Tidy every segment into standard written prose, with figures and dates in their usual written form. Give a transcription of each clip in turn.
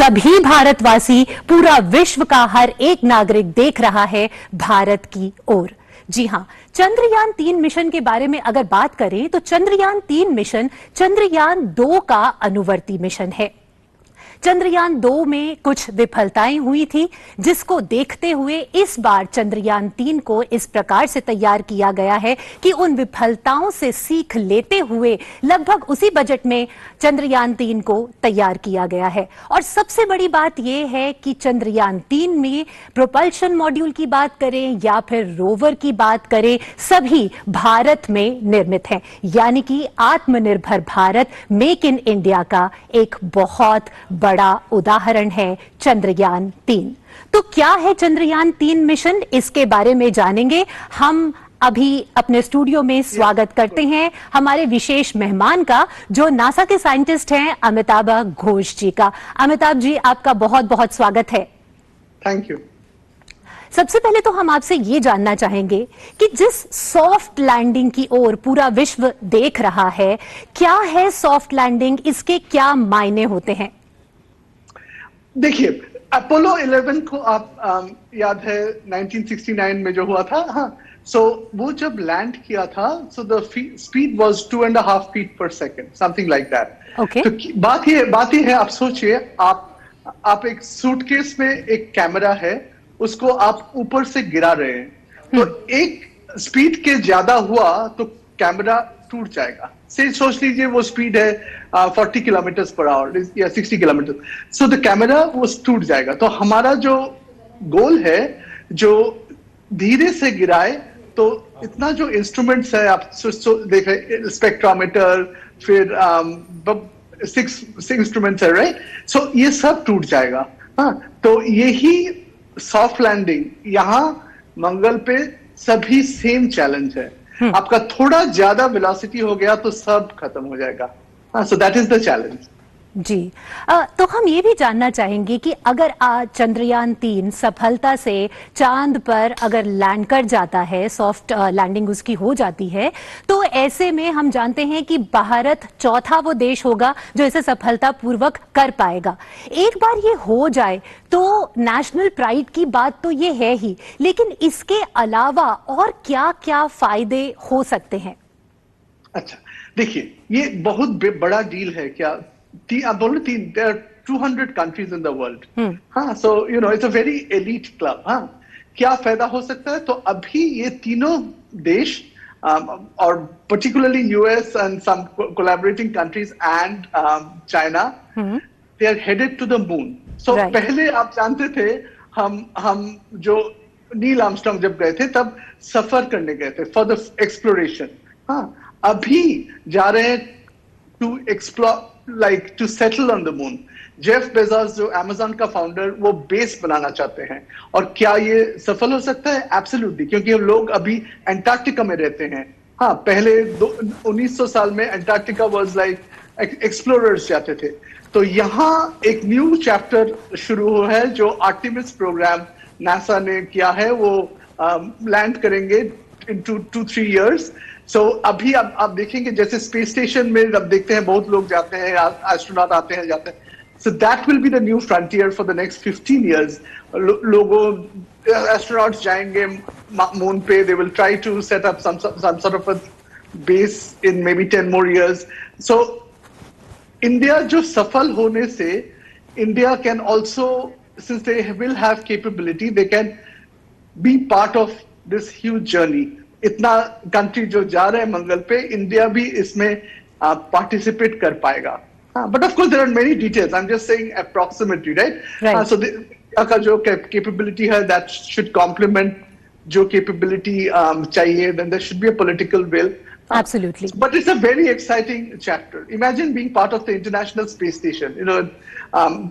सभी भारतवासी, पूरा विश्व का हर एक नागरिक देख रहा है भारत की ओर। जी हां, चंद्रयान-3 मिशन के बारे में अगर बात करें तो चंद्रयान-3 मिशन चंद्रयान-2 का अनुवर्ती मिशन है। चंद्रयान-2 में कुछ विफलताएं हुई थी, जिसको देखते हुए इस बार चंद्रयान-3 को इस प्रकार से तैयार किया गया है कि उन विफलताओं से सीख लेते हुए लगभग उसी बजट में चंद्रयान-3 को तैयार किया गया है। और सबसे बड़ी बात यह है कि चंद्रयान-3 में प्रोपल्शन मॉड्यूल की बात करें या फिर रोवर की बात करें, सभी भारत में निर्मित हैं। यानी कि आत्मनिर्भर भारत, मेक इन इंडिया का एक बहुत बड़ा उदाहरण है चंद्रयान-3। तो क्या है चंद्रयान-3 मिशन, इसके बारे में जानेंगे। हम अभी अपने स्टूडियो में स्वागत करते हैं हमारे विशेष मेहमान का, जो नासा के साइंटिस्ट हैं अमिताभ घोष जी का। अमिताभ जी, आपका बहुत बहुत स्वागत है। Thank you. सबसे पहले तो हम आपसे ये जानना चाहेंगे कि जिस सॉफ्ट लैंडिंग की ओर पूरा विश्व देख रहा है, क्या है सॉफ्ट लैंडिंग, इसके क्या मायने होते हैं? देखिए, अपोलो 11 को आप याद है 1969 में जो हुआ था। हाँ, सो वो जब लैंड किया था, so the speed was 2.5 feet per second, something like that. Okay. तो बात ये है, आप सोचिए, आप एक सूटकेस में एक कैमरा है, उसको आप ऊपर से गिरा रहे हैं, तो एक स्पीड के ज्यादा हुआ तो कैमरा टूट जाएगा। से सोच लीजिए वो स्पीड है 40 किलोमीटर पर आवर या 60 किलोमीटर, सो द कैमरा वो टूट जाएगा। तो हमारा जो गोल है, जो धीरे से गिराए, तो इतना जो इंस्ट्रूमेंट्स है, आप देख रहे, स्पेक्ट्रोमीटर, फिर 6 इंस्ट्रूमेंट्स है, राइट? सो ये सब टूट जाएगा। हाँ, तो यही सॉफ्ट लैंडिंग, यहाँ मंगल पे सभी सेम चैलेंज है। आपका थोड़ा ज्यादा वेलोसिटी हो गया तो सब खत्म हो जाएगा। So that is the challenge. जी, तो हम ये भी जानना चाहेंगे कि अगर आज चंद्रयान-3 सफलता से चांद पर अगर लैंड कर जाता है, सॉफ्ट लैंडिंग उसकी हो जाती है, तो ऐसे में हम जानते हैं कि भारत चौथा वो देश होगा जो इसे सफलतापूर्वक कर पाएगा। एक बार ये हो जाए तो नेशनल प्राइड की बात तो ये है ही, लेकिन इसके अलावा और क्या क्या फायदे हो सकते हैं? अच्छा, देखिए, ये बहुत बड़ा डील है। क्या आप बोल रहे, there are 200 countries in the world. हाँ, so you know it's a very elite club. हाँ, क्या फायदा हो सकता है? तो अभी ये तीनों देश, और particularly US and some collaborating countries and China, they are headed to the moon. So Right. पहले आप जानते थे, हम जो नील आर्मस्ट्रांग जब गए थे तब सफर करने गए थे for the exploration. हाँ, अभी जा रहे हैं to explore, like to settle on the moon. Jeff Bezos, जो अमेज़न का फाउंडर, वो बेस बनाना चाहते हैं। और क्या ये सफल हो सकता है? एब्सोल्युटली, क्योंकि हम लोग अभी एंटार्क्टिका में रहते हैं। हाँ, पहले 1900 साल में एंटार्क्टिका वाज लाइक एक्सप्लोरर्स जाते थे। तो यहाँ एक न्यू चैप्टर शुरू हुआ है, जो आर्टेमिस प्रोग्राम नासा ने किया है। वो लैंड करेंगे इन 2-3 years। सो अभी आप देखेंगे, जैसे स्पेस स्टेशन में अब देखते हैं बहुत लोग जाते हैं, एस्ट्रोनॉट आते हैं, जाते हैं। So that will be the new frontier for the next 15 years। लोगों, एस्ट्रोनॉट्स जाएंगे मून पे, they will try to set up some sort of a base in maybe 10 more years। So India जो सफल होने से, India can also, since they will have capability, they can be part of this huge journey. इतना country जो जा रहे हैं मंगल पे, इंडिया भी इसमें पार्टिसिपेट कर पाएगा। But of course there are many details, I am just saying approximately, right? So का जो कैपेबिलिटी है, दैट शुड कॉम्प्लीमेंट जो कैपेबिलिटी चाहिए, then there should be a political will. Absolutely. But it's a very exciting chapter. Imagine being part of the International Space Station. You know,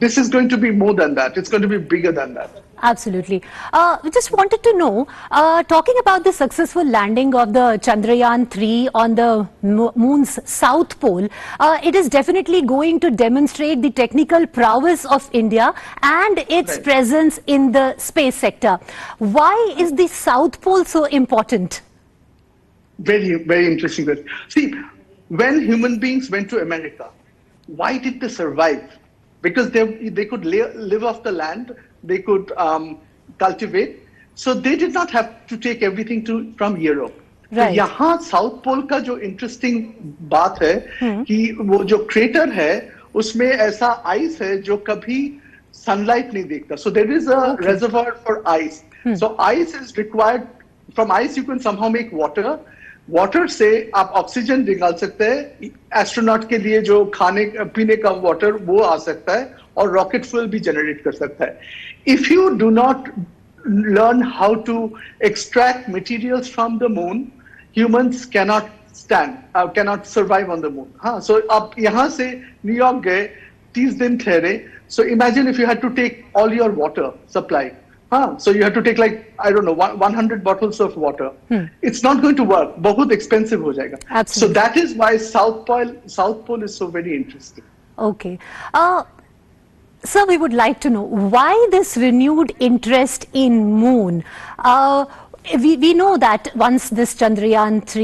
this is going to be more than that. It's going to be bigger than that. Absolutely. We just wanted to know, talking about the successful landing of the Chandrayaan-3 on the moon's south pole, it is definitely going to demonstrate the technical prowess of India and its Right. presence in the space sector. Why is the south pole so important? Very, very interesting question. See, when human beings went to America, why did they survive? because they could live off the land, they could cultivate. So they did not have to take everything from Europe. तो Right. यहाँ south pole का जो interesting बात है कि वो जो crater है उसमें ऐसा आइस है जो कभी सनलाइट नहीं देखता. So there is a reservoir for ice. So ice is required. From ice you can somehow make water. Water से आप ऑक्सीजन निकाल सकते हैं. एस्ट्रोनॉट के लिए जो खाने पीने का वाटर वो आ सकता है और रॉकेट फ्यूल भी जनरेट कर सकता है. If you do not learn how to extract materials from the moon, humans cannot survive on the moon. So आप यहाँ से न्यूयॉर्क गए, 30 दिन ठहरे. So imagine if you had to take all your water supply. So you have to take like, I don't know, 100 bottles of water. It's not going to work. बहुत expensive हो जाएगा. Absolutely. So that is why South Pole is so very interesting. Okay. Sir, we would like to know why this renewed interest in moon. We know that once this Chandrayaan-3,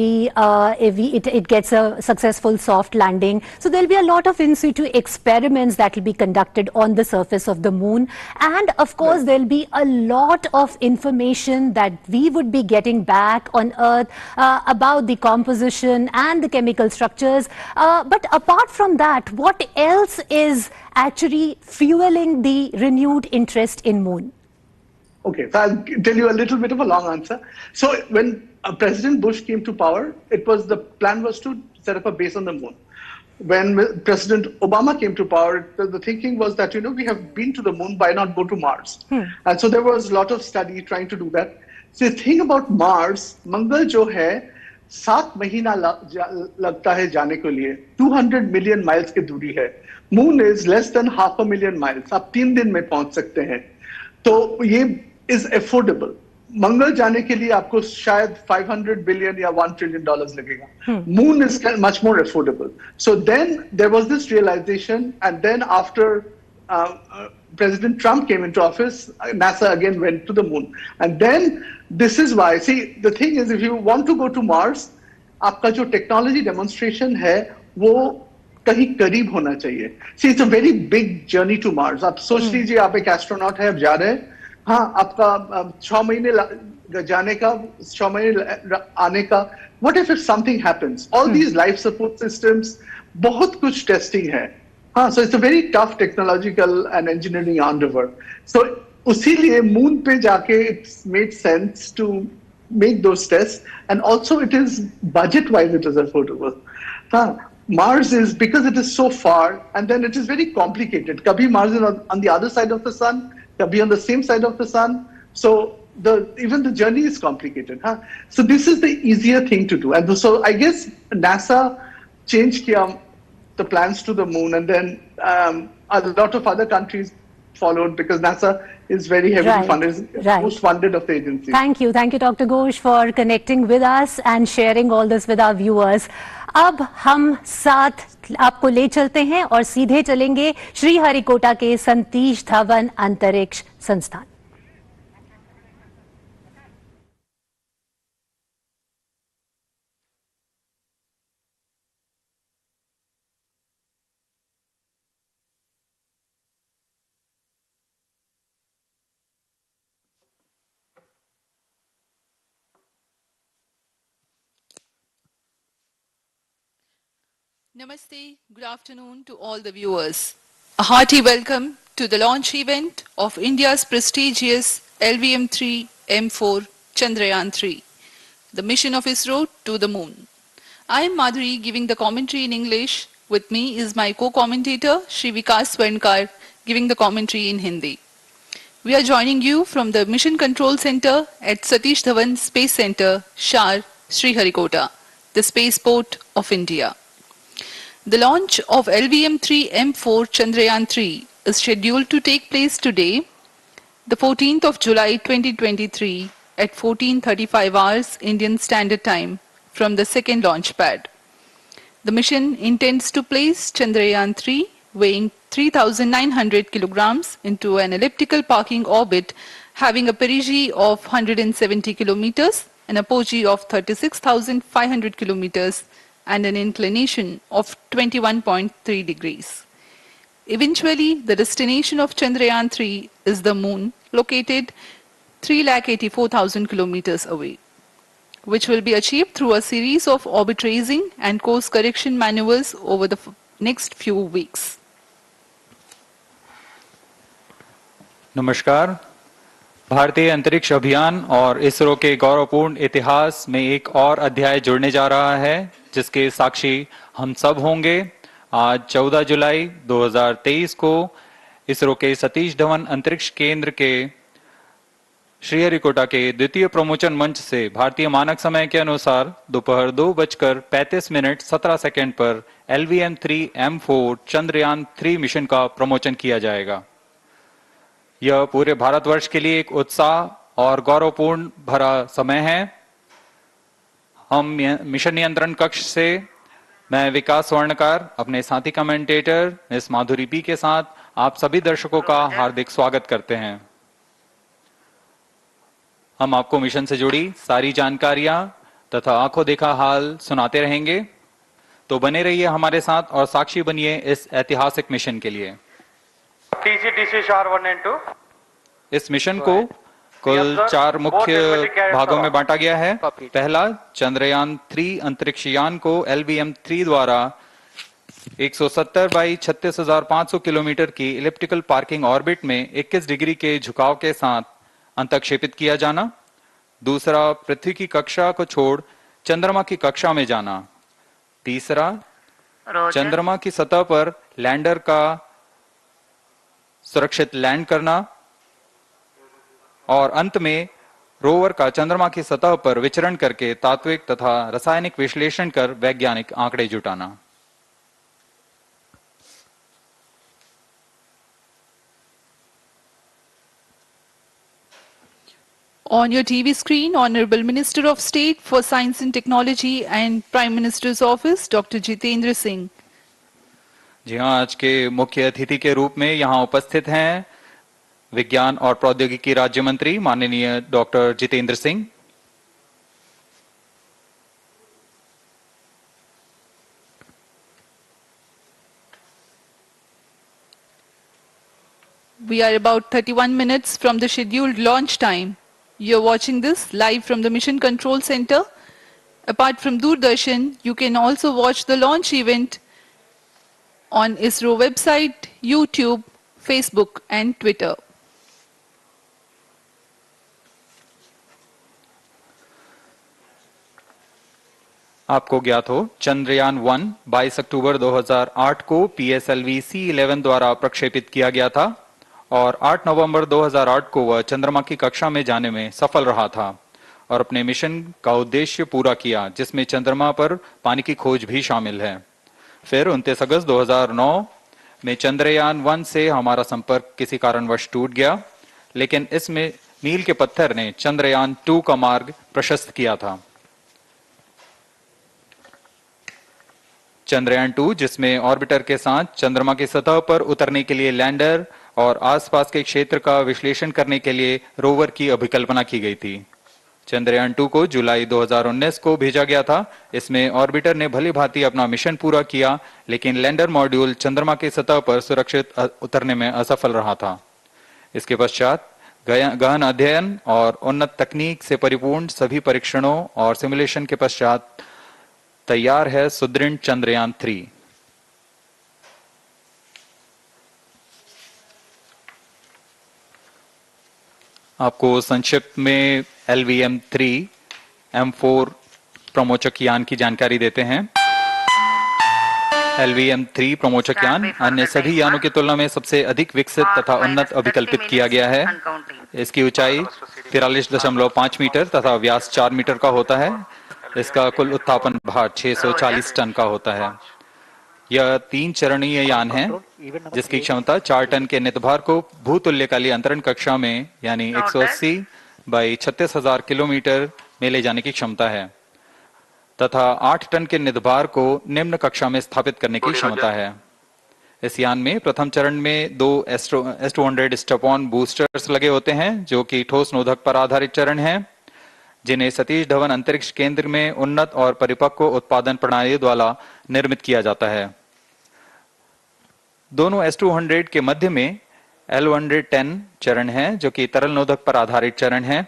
it gets a successful soft landing, so there will be a lot of in situ experiments that will be conducted on the surface of the moon. And of course, there will be a lot of information that we would be getting back on Earth about the composition and the chemical structures. But apart from that, what else is actually fueling the renewed interest in moon? Okay, so I'll tell you a little bit of a long answer. So when President Bush came to power, the plan was to set up a base on the moon. When President Obama came to power, the thinking was that, we have been to the moon, why not go to Mars? And so there was a lot of study trying to do that. So the thing about Mars, Mangal jo hai, 7 महीना लगता है जाने के लिए. 200 million miles की दूरी है. Moon is less than 500,000 miles. आप 3 दिन में पहुंच सकते हैं. तो ये is affordable. मंगल जाने के लिए आपको शायद 500 billion या $1 trillion लगेगा. Moon is much more affordable. So then there was this realization, and then after President Trump came into office, NASA again went to the moon. And then this is why, see, the thing is, if you want to go to Mars, आपका जो technology demonstration है, वो कहीं करीब होना चाहिए. See, it's a very big journey to Mars. आप सोच लीजिए, आप एक एस्ट्रोनॉट है, आप जा रहे हैं. आपका 6 महीने जाने का, 6 महीने आने का. What if something happens? All these life support systems, बहुत कुछ testing है. So it's a very tough technological and engineering endeavor. So उसीलिए moon पे जाके it's made sense to make those tests, and also it is budget-wise it is affordable. Mars is, because it is so far, and then it is very complicated. Kabhi Mars is on the other side of the sun, kabhi on the same side of the sun. So even the journey is complicated. So this is the easier thing to do. And so I guess NASA changed the plans to the moon, and then a lot of other countries followed, because NASA is very heavily funded, most funded of the agencies. Thank you, Dr. Ghosh, for connecting with us and sharing all this with our viewers. अब हम साथ आपको ले चलते हैं और सीधे चलेंगे श्रीहरिकोटा के सतीश धवन अंतरिक्ष संस्थान. Namaste, good afternoon to all the viewers. A hearty welcome to the launch event of India's prestigious LVM3-M4 Chandrayaan-3, the mission of Isro to the moon. I am Madhuri, giving the commentary in English. With me is my co-commentator, Shri Vikas Swarnkar, giving the commentary in Hindi. We are joining you from the Mission Control Center at Satish Dhawan Space Center, Shar, Sriharikota, the spaceport of India. The launch of LVM3-M4 Chandrayaan-3 is scheduled to take place today, the 14th of July 2023 at 14:35 hours Indian Standard Time from the second launch pad. The mission intends to place Chandrayaan-3, weighing 3,900 kilograms, into an elliptical parking orbit having a perigee of 170 kilometers, an apogee of 36,500 kilometers, and an inclination of 21.3 degrees. Eventually, the destination of Chandrayaan-3 is the moon, located 3,84,000 kilometers away, which will be achieved through a series of orbit raising and course correction maneuvers over the next few weeks. नमस्कार। भारतीय अंतरिक्ष अभियान और इसरो के गौरवपूर्ण इतिहास में एक और अध्याय जुड़ने जा रहा है, जिसके साक्षी हम सब होंगे। आज 14 जुलाई 2023 को इसरो के सतीश धवन अंतरिक्ष केंद्र के श्रीहरिकोटा के द्वितीय प्रमोचन मंच से भारतीय मानक समय के अनुसार दोपहर 2:35 पर LVM3-M4 चंद्रयान-3 मिशन का प्रमोचन किया जाएगा। यह पूरे भारतवर्ष के लिए एक उत्साह और गौरवपूर्ण भरा समय है। हम मिशन नियंत्रण कक्ष से मैं विकास स्वर्णकार अपने साथी कमेंटेटर मिस माधुरी पी के साथ आप सभी दर्शकों का हार्दिक स्वागत करते हैं। हम आपको मिशन से जुड़ी सारी जानकारियां तथा आंखों देखा हाल सुनाते रहेंगे, तो बने रहिए हमारे साथ और साक्षी बनिए इस ऐतिहासिक मिशन के लिए। Sdsc-Shar 1 and 2। इस मिशन को कुल 4 मुख्य भागों में बांटा गया है। पहला, चंद्रयान-3 अंतरिक्ष यान को LVM-3 द्वारा 170 बाई 36,500 किलोमीटर की इलिप्टिकल पार्किंग ऑर्बिट में 21 डिग्री के झुकाव के साथ अंतक्षेपित किया जाना। दूसरा, पृथ्वी की कक्षा को छोड़ चंद्रमा की कक्षा में जाना। तीसरा, चंद्रमा की सतह पर लैंडर का सुरक्षित लैंड करना। और अंत में रोवर का चंद्रमा की सतह पर विचरण करके तात्विक तथा रासायनिक विश्लेषण कर वैज्ञानिक आंकड़े जुटाना। On your TV screen, Honorable Minister of State for Science and Technology and Prime Minister's Office, Dr. Jitendra Singh. जी हाँ, आज के मुख्य अतिथि के रूप में यहाँ उपस्थित हैं विज्ञान और प्रौद्योगिकी राज्य मंत्री माननीय doctor Jitendra Singh. We are about 31 minutes from the scheduled launch time. You're watching this live from the Mission Control Center. Apart from Doordarshan, you can also watch the launch event on ISRO website, YouTube, Facebook and Twitter. आपको ज्ञात हो, चंद्रयान-1 22 अक्टूबर 2008 को PSLV-C11 द्वारा प्रक्षेपित किया गया था और 8 नवंबर 2008 को वह चंद्रमा की कक्षा में जाने में सफल रहा था और अपने मिशन का उद्देश्य पूरा किया, जिसमें चंद्रमा पर पानी की खोज भी शामिल है। फिर 29 अगस्त 2009 में चंद्रयान-1 से हमारा संपर्क किसी कारणवश टूट गया, लेकिन इसमें मील के पत्थर ने चंद्रयान-2 का मार्ग प्रशस्त किया था। चंद्रयान-2, जिसमें ऑर्बिटर के साथ चंद्रमा की सतह पर उतरने के लिए लैंडर और आसपास के क्षेत्र का विश्लेषण करने के लिए रोवर की अभिकल्पना की गई थी। चंद्रयान-2 को जुलाई 2019 को भेजा गया था। इसमें ऑर्बिटर ने भली भांति अपना मिशन पूरा किया, लेकिन लैंडर मॉड्यूल चंद्रमा की सतह पर सुरक्षित उतरने में असफल रहा था। इसके पश्चात गहन अध्ययन और उन्नत तकनीक से परिपूर्ण सभी परीक्षणों और सिमुलेशन के पश्चात तैयार है सुदृढ़ चंद्रयान-3। आपको संक्षिप्त में LVM3-M4 प्रमोचक यान की जानकारी देते हैं। LVM3 प्रमोचक यान अन्य सभी यानों की तुलना में सबसे अधिक विकसित तथा उन्नत अभिकल्पित किया गया है। इसकी ऊंचाई 43.5 मीटर तथा व्यास 4 मीटर का होता है। इसका कुल उत्थापन भार 640 टन का होता है। यह 3 चरणीय यान है, जिसकी क्षमता 4 टन के नितभार को भूतुल्यकालीय अंतरण कक्षा में यानी 180 बाई 36,000 किलोमीटर में ले जाने की क्षमता है तथा 8 टन के नितभार को निम्न कक्षा में स्थापित करने की क्षमता है। इस यान में प्रथम चरण में 2 S200 स्टेप-ऑन बूस्टर्स लगे होते हैं, जो कि ठोस नोदक पर आधारित चरण हैं, जिन्हें सतीश धवन अंतरिक्ष केंद्र में उन्नत और परिपक्व उत्पादन प्रणाली द्वारा निर्मित किया जाता है। दोनों S200 के मध्य में L110 चरण है जो कि तरल नोदक पर आधारित चरण है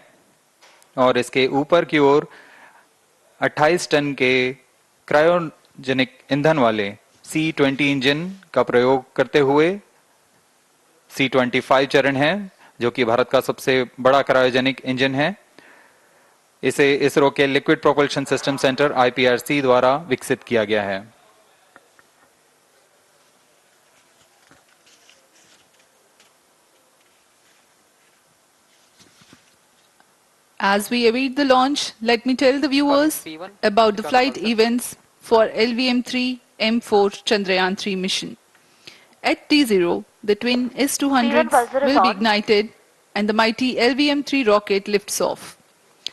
और इसके ऊपर की ओर 28 टन के क्रायोजेनिक ईंधन वाले C20 इंजन का प्रयोग करते हुए C25 चरण है जो कि भारत का सबसे बड़ा क्रायोजेनिक इंजन है। इसे इसरो के liquid propulsion system centre IPRC द्वारा विकसित किया गया है। As we await the launch, let me tell the viewers about the flight events for LVM3-M4 Chandrayaan-3 mission. At T0, the twin S200s will be ignited and the mighty LVM-3 rocket lifts off.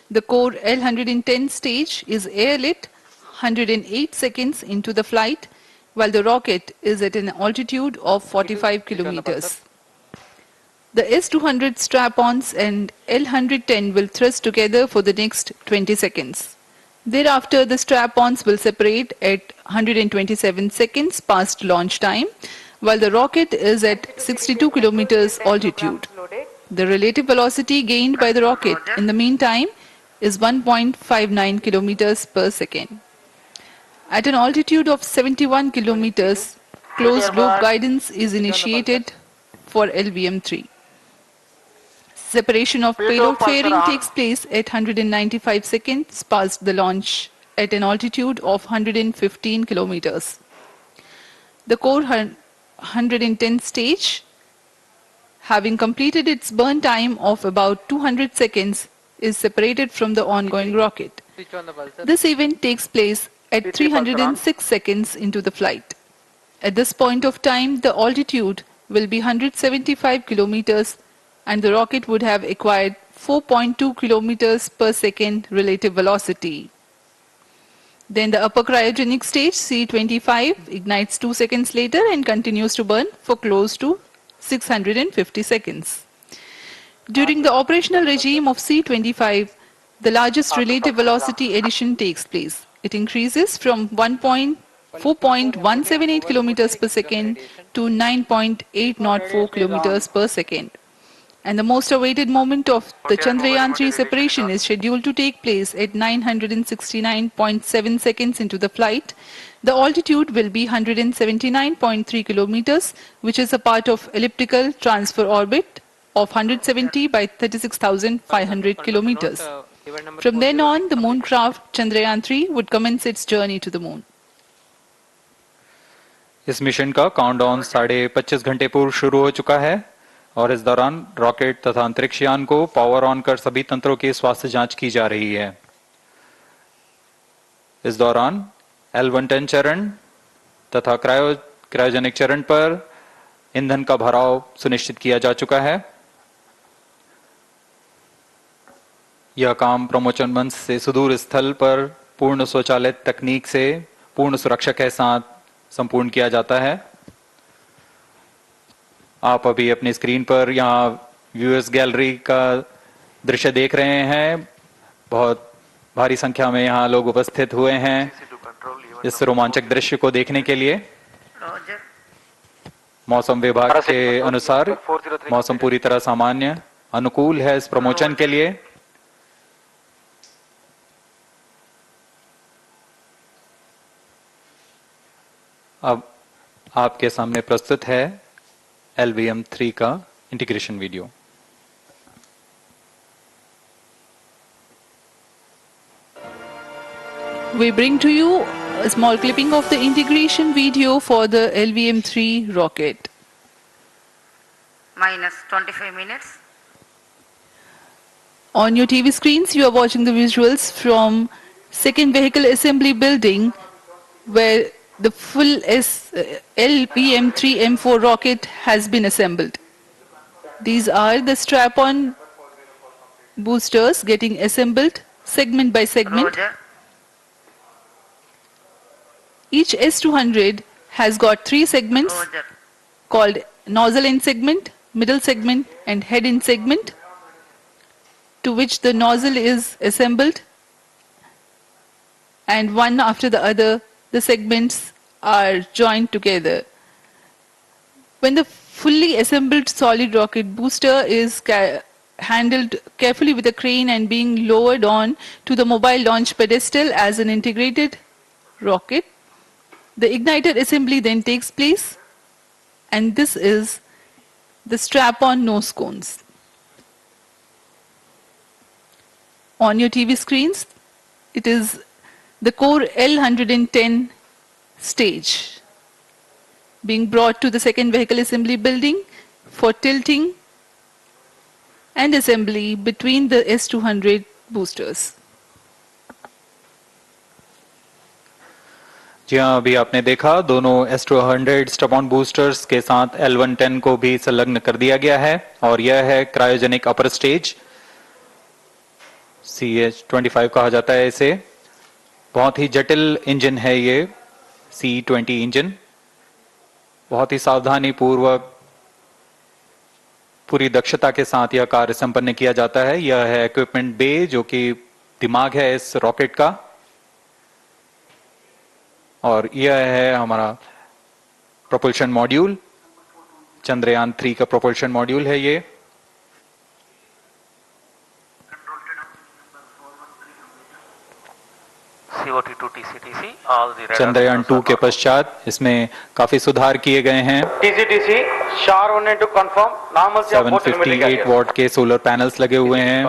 The core L110 stage is airlit 108 seconds into the flight, while the rocket is at an altitude of 45 kilometers. The S200 strap-ons and L110 will thrust together for the next 20 seconds. Thereafter, the strap-ons will separate at 127 seconds past launch time, while the rocket is at 62 kilometers altitude. The relative velocity gained by the rocket in the meantime is 1.59 kilometers per second. At an altitude of 71 kilometers, closed-loop guidance is initiated for LVM-3. Separation of payload fairing takes place at 195 seconds past the launch at an altitude of 115 kilometers. The core 110 stage, having completed its burn time of about 200 seconds, is separated from the ongoing rocket. This event takes place at 306 seconds into the flight. At this point of time, the altitude will be 175 kilometers and the rocket would have acquired 4.2 kilometers per second relative velocity. Then the upper cryogenic stage, C25, ignites 2 seconds later and continues to burn for close to 650 seconds. During the operational regime of C25, the largest relative velocity addition takes place. It increases from 4.178 kilometers per second to 9.804 kilometers per second. And the most awaited moment of the Chandrayaan-3 separation is scheduled to take place at 969.7 seconds into the flight. The altitude will be 179.3 kilometers, which is a part of elliptical transfer orbit of 170 by 36,500 kilometers. From then on, the mooncraft Chandrayaan-3 would commence its journey to the moon. इस mission का countdown 25.5 घंटे पूर्व शुरू हो चुका है और इस दौरान रॉकेट तथा अंतरिक्ष यान को पावर ऑन कर सभी तंत्रों की स्वास्थ्य जांच की जा रही है। इस दौरान L110 चरण तथा क्रायोजेनिक चरण पर ईंधन का भराव सुनिश्चित किया जा चुका है। यह काम प्रमोचन मंच से सुदूर स्थल पर पूर्ण स्वचालित तकनीक से पूर्ण सुरक्षा के साथ संपूर्ण किया जाता है। आप अभी अपनी स्क्रीन पर यहाँ व्यूअर्स गैलरी का दृश्य देख रहे हैं। बहुत भारी संख्या में यहाँ लोग उपस्थित हुए हैं इस रोमांचक दृश्य को देखने के लिए। मौसम विभाग के अनुसार मौसम पूरी तरह सामान्य अनुकूल है इस प्रमोचन के लिए। अब आपके सामने प्रस्तुत है LVM3 का integration video. We bring to you a small clipping of the integration video for the LVM3 rocket. Minus 25 minutes. On your TV screens, you are watching the visuals from second vehicle assembly building where the full LVM3-M4 rocket has been assembled. These are the strap-on boosters getting assembled segment by segment. Roger. Each S200 has got 3 segments Roger. called nozzle end segment, middle segment and head end segment, to which the nozzle is assembled, and one after the other the segments are joined together. When the fully assembled solid rocket booster is handled carefully with a crane and being lowered on to the mobile launch pedestal as an integrated rocket, the igniter assembly then takes place, and this is the strap-on nose cones. On your TV screens, it is the core L110 stage being brought to the second vehicle assembly building for tilting and assembly between the S200 boosters. जी हाँ, अभी आपने देखा दोनों S200 stub-on boosters के साथ L110 को भी संलग्न कर दिया गया है और यह है क्रायोजेनिक अपर स्टेज, CH-25 कहा जाता है इसे। बहुत ही जटिल इंजन है ये C-20 इंजन। बहुत ही सावधानी पूर्वक पूरी दक्षता के साथ यह कार्य संपन्न किया जाता है। यह है इक्विपमेंट बे, जो कि दिमाग है इस रॉकेट का, और यह है हमारा प्रोपल्शन मॉड्यूल, चंद्रयान 3 का प्रोपल्शन मॉड्यूल है ये। चंद्रयान 2 के पश्चात इसमें काफी सुधार किए गए हैं। Sdsc-Shar 1 and 2 confirm. Normalcy of both 758 what के सोलर पैनल्स लगे हुए हैं,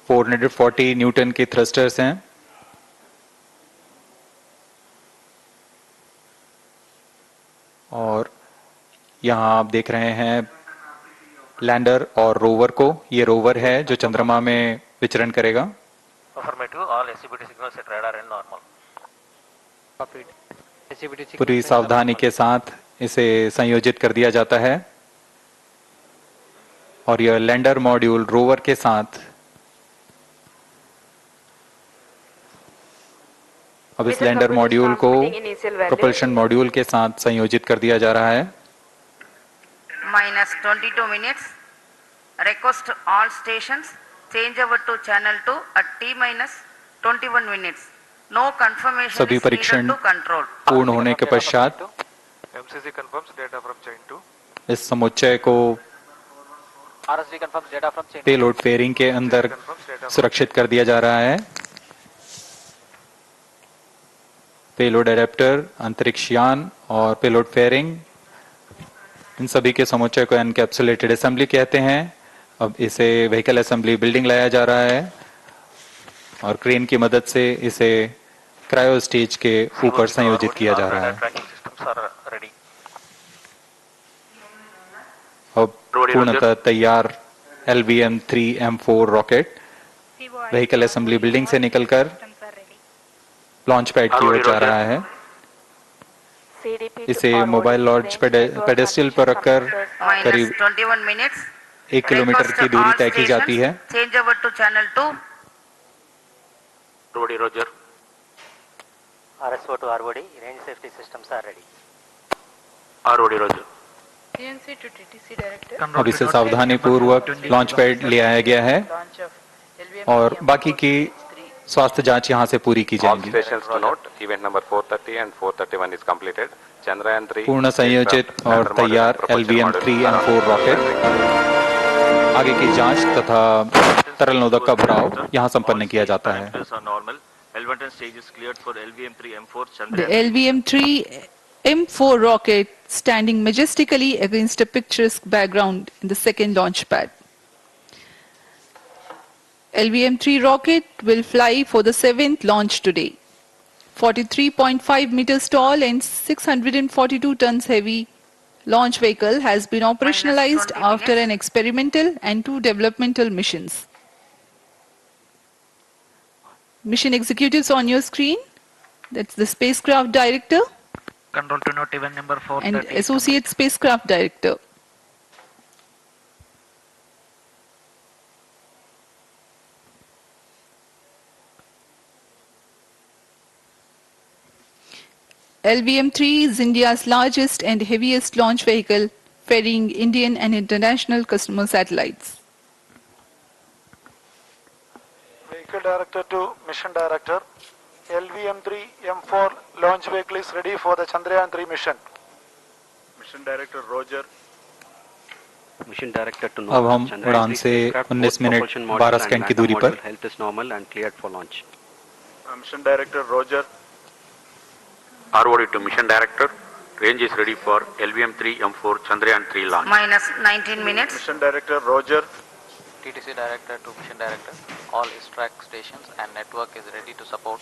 440 न्यूटन के थ्रस्टर्स हैं। और यहां आप देख रहे हैं लैंडर और रोवर को। ये रोवर है जो चंद्रमा में विचरण करेगा। पूरी सावधानी के साथ इसे संयोजित कर दिया जाता है और यह लैंडर मॉड्यूल रोवर के साथ अब इस लैंडर मॉड्यूल को प्रोपल्शन मॉड्यूल के साथ संयोजित कर दिया जा रहा है। -22 minutes. Request all stations change over to channel 2 at T-21 minutes. No confirmation सभी is needed परीक्षण to control. पूर्ण होने के पश्चात MCC confirms data from chain 2. इस समुच्चय को पेलोड फेयरिंग के अंदर सुरक्षित कर दिया जा रहा है। पेलोड एडेप्टर, अंतरिक्ष यान और पेलोड फेयरिंग, इन सभी के समुच्चय को एनकैप्सुलेटेड असेंबली कहते हैं। अब इसे व्हीकल असेंबली बिल्डिंग लाया जा रहा है और क्रेन की मदद से इसे क्रायो स्टेज के ऊपर संयोजित किया जा रहा है। अब पूर्णतः तैयार LVM3-M4 rocket vehicle assembly building से निकलकर लॉन्च पैड की ओर जा रहा है। इसे मोबाइल लॉन्च पेडेस्टल पर रखकर करीब 21 minutes. 1 किलोमीटर की दूरी तय की जाती है। Change over to channel 2. Roger. RSO to ROD, range safety systems are ready. ROD Roger. TNC to TTC director. अब इसे सावधानी पूर्वक लॉन्च पैड ले आया गया है और बाकी की स्वास्थ्य जांच यहां से पूरी की All जाएगी। stations to note, event number 430 and 431 is completed. Chandrayaan 3 पूर्ण संयोजित और तैयार LVM3-M4 रॉकेट आगे की जांच तथा तरल नोदक का भराव यहां संपन्न किया जाता है। The LVM3-M4 rocket standing majestically against a picturesque background in the second launch pad. LVM3 rocket will fly for the 7th launch today. 43.5 meters tall and 642 tons heavy launch vehicle has been operationalized after an experimental and 2 developmental missions. Mission executives on your screen, that's the spacecraft director Control to note event number 430. and associate spacecraft director. LVM-3 is India's largest and heaviest launch vehicle, ferrying Indian and international customer satellites. Vehicle Director to Mission Director. LVM3-M4 launch vehicle is ready for the Chandrayaan 3 mission. Mission Director Roger. Mission Director to अब हम उड़ान से 19 minute 12 second की दूरी पर health is normal and cleared for launch. Mission Director Roger. ROD to Mission Director. Range is ready for LVM3-M4 Chandrayaan-3 launch. minus 19 minutes. Mission Director Roger. TTC Director to Mission Director. All track stations and network is ready to support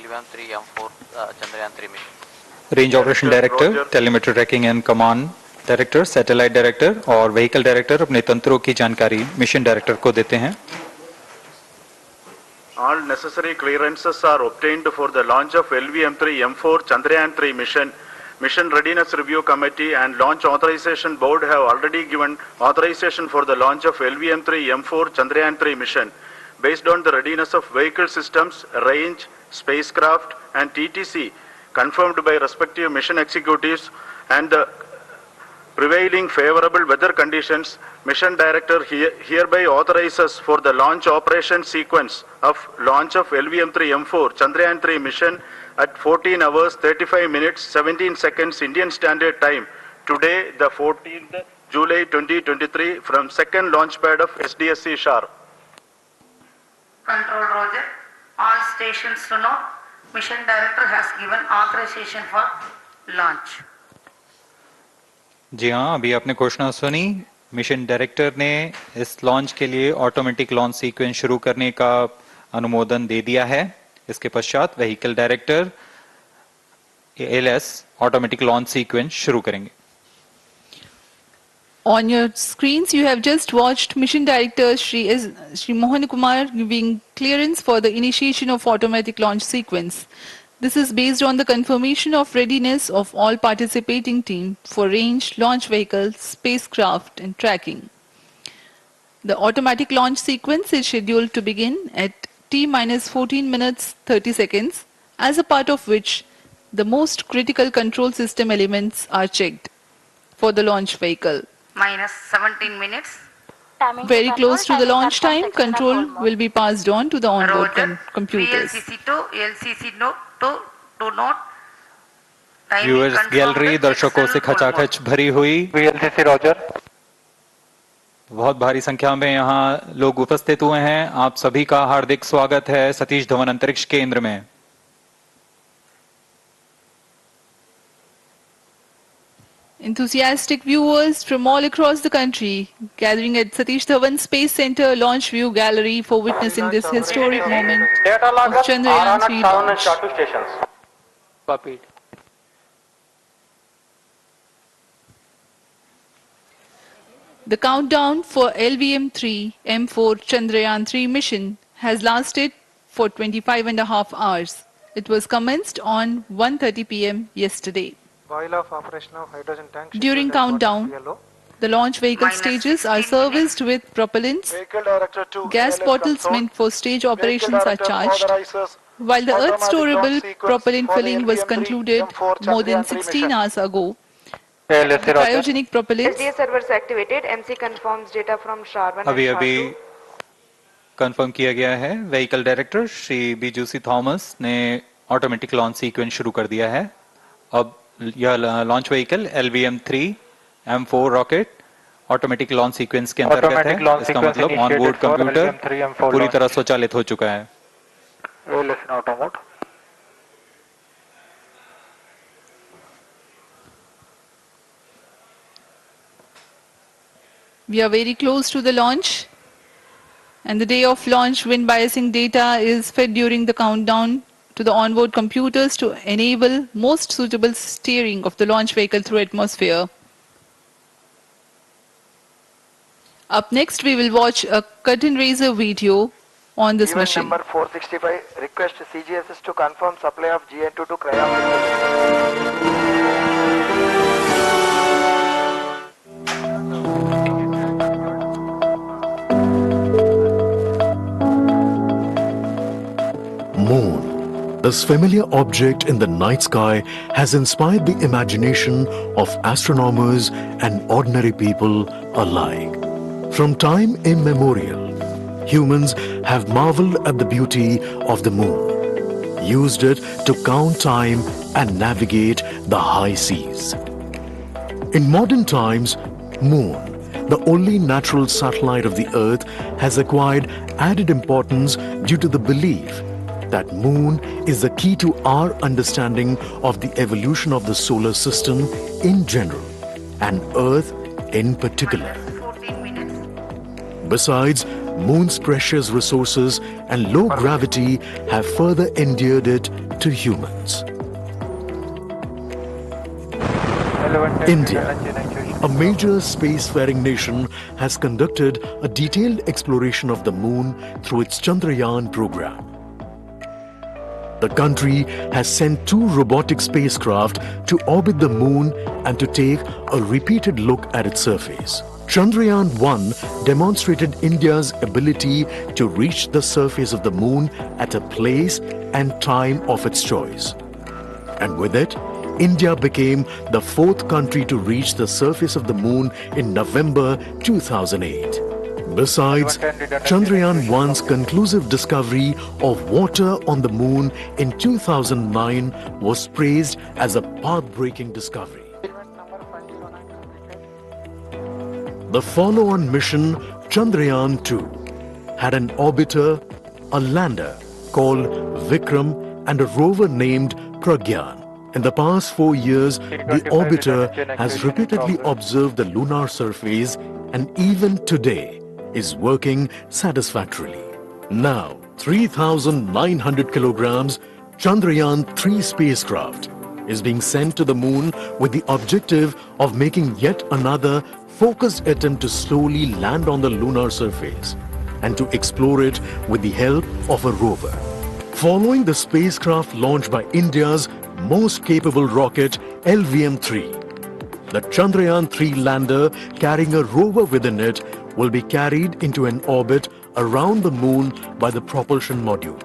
LVM3-M4 Chandrayaan-3 mission. Range operation director, telemetry tracking and command director, satellite director और vehicle director अपने तंत्रों की जानकारी mission director को देते हैं। All necessary clearances are obtained for the launch of LVM3-M4 Chandrayaan-3 mission. Mission Readiness Review Committee and Launch Authorization Board have already given authorization for the launch of LVM3-M4 Chandrayaan-3 mission. Based on the readiness of vehicle systems, range, spacecraft and TTC confirmed by respective mission executives and the prevailing favorable weather conditions, Mission Director hereby authorizes for the launch operation sequence of launch of LVM3-M4 Chandrayaan-3 mission at 14 hours 35 minutes 17 seconds Indian Standard Time today, the 14th July 2023 from second launch pad of Sdsc-Shar. Control Roger. All stations to know, Mission Director has given authorization for launch. जी हाँ, अभी आपने घोषणा सुनी। Mission director ने इस launch के लिए automatic launch sequence शुरू करने का अनुमोदन दे दिया है। इसके पश्चात vehicle director LS automatic launch sequence शुरू करेंगे। On your screens, you have just watched Mission Director Shri Mohan Kumar giving clearance for the initiation of automatic launch sequence. This is based on the confirmation of readiness of all participating team for range, launch vehicles, spacecraft and tracking. The automatic launch sequence is scheduled to begin at T-14 minutes 30 seconds, as a part of which the most critical control system elements are checked for the launch vehicle. Minus 17 minutes. Very close to the launch time, control will be passed on to the onboard computers. VLCC to LCC to note. Viewers gallery दर्शकों से खचाखच भरी हुई। VLCC Roger. बहुत भारी संख्या में यहाँ लोग उपस्थित हुए हैं। आप सभी का हार्दिक स्वागत है सतीश धवन अंतरिक्ष केंद्र में। Enthusiastic viewers from all across the country gathering at Satish Dhawan Space Center Launch View Gallery for witnessing this historic moment of Chandrayaan-3 launch. Stations. Copied. The countdown for LVM3-M4 Chandrayaan-3 mission has lasted for 25.5 hours. It was commenced on 1:30 p.m. yesterday. While of operation of hydrogen tank. During countdown, the launch vehicle stages are serviced with propellants. Gas bottles meant for stage operations are charged. While the Earth storable propellant filling was concluded more than 16 hours ago, the cryogenic propellants servers activated. MC confirms data from SHAR1 अभी confirm किया गया है। Vehicle director Shri बीजूसी Thomas ने automatic launch sequence शुरू कर दिया है। अब यह launch vehicle LVM3-M4 rocket automatic launch sequence के अंतर्गत है। इसका मतलब ऑन बोर्ड कंप्यूटर पूरी तरह स्वचालित हो चुका है। we are very close to the launch, and the day of launch wind biasing data is fed during the countdown to the onboard computers to enable most suitable steering of the launch vehicle through atmosphere. Up next, we will watch a curtain raiser video on this mission. Number 465, request CGSS to confirm supply of GN2 to cryo. Moon, this familiar object in the night sky, has inspired the imagination of astronomers and ordinary people alike. From time immemorial, humans have marveled at the beauty of the moon, used it to count time and navigate the high seas. In modern times, Moon, the only natural satellite of the Earth, has acquired added importance due to the belief that Moon is the key to our understanding of the evolution of the solar system in general and Earth in particular. Besides, Moon's precious resources and low gravity have further endeared it to humans. India, a major spacefaring nation, has conducted a detailed exploration of the Moon through its Chandrayaan program. The country has sent 2 robotic spacecraft to orbit the Moon and to take a repeated look at its surface. Chandrayaan-3 demonstrated India's ability to reach the surface of the Moon at a place and time of its choice. And with it, India became the 4th country to reach the surface of the Moon in November 2008. Besides, Chandrayaan-1's conclusive discovery of water on the Moon in 2009 was praised as a path-breaking discovery. The follow-on mission, Chandrayaan-2, had an orbiter, a lander called Vikram, and a rover named Pragyan. In the past 4 years, the orbiter has repeatedly observed the lunar surface and even today is working satisfactorily. Now, 3,900 kilograms Chandrayaan-3 spacecraft is being sent to the Moon with the objective of making yet another focused attempt to slowly land on the lunar surface and to explore it with the help of a rover. Following the spacecraft launched by India's most capable rocket, LVM3, the Chandrayaan-3 lander carrying a rover within it will be carried into an orbit around the Moon by the propulsion module.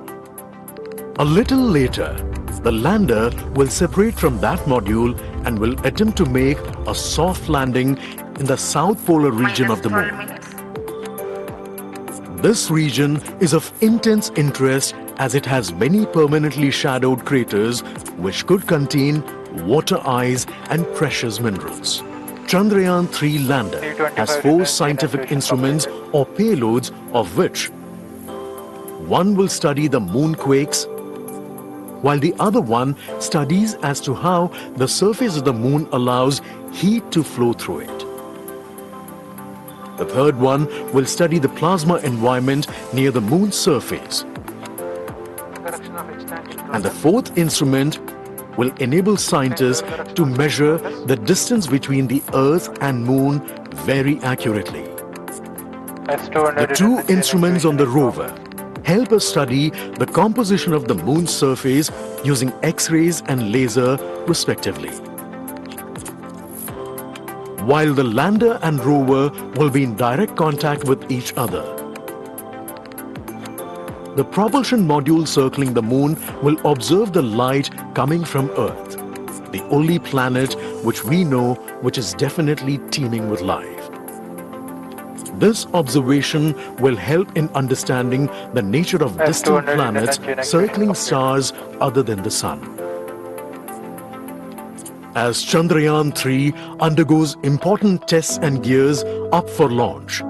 A little later, the lander will separate from that module and will attempt to make a soft landing in the south polar region of the Moon. This region is of intense interest as it has many permanently shadowed craters which could contain water ice and precious minerals. Chandrayaan-3 lander has 4 scientific instruments or payloads, of which one will study the moonquakes, while the other one studies as to how the surface of the Moon allows heat to flow through it. The third one will study the plasma environment near the Moon's surface. And the 4th instrument will enable scientists to measure the distance between the Earth and Moon very accurately. The 2 instruments on the rover help us study the composition of the Moon's surface using X-rays and laser respectively. While the lander and rover will be in direct contact with each other. The propulsion module circling the Moon will observe the light coming from Earth, the only planet which we know which is definitely teeming with life. This observation will help in understanding the nature of distant planets circling stars other than the Sun. As Chandrayaan-3 undergoes important tests and gears up for launch,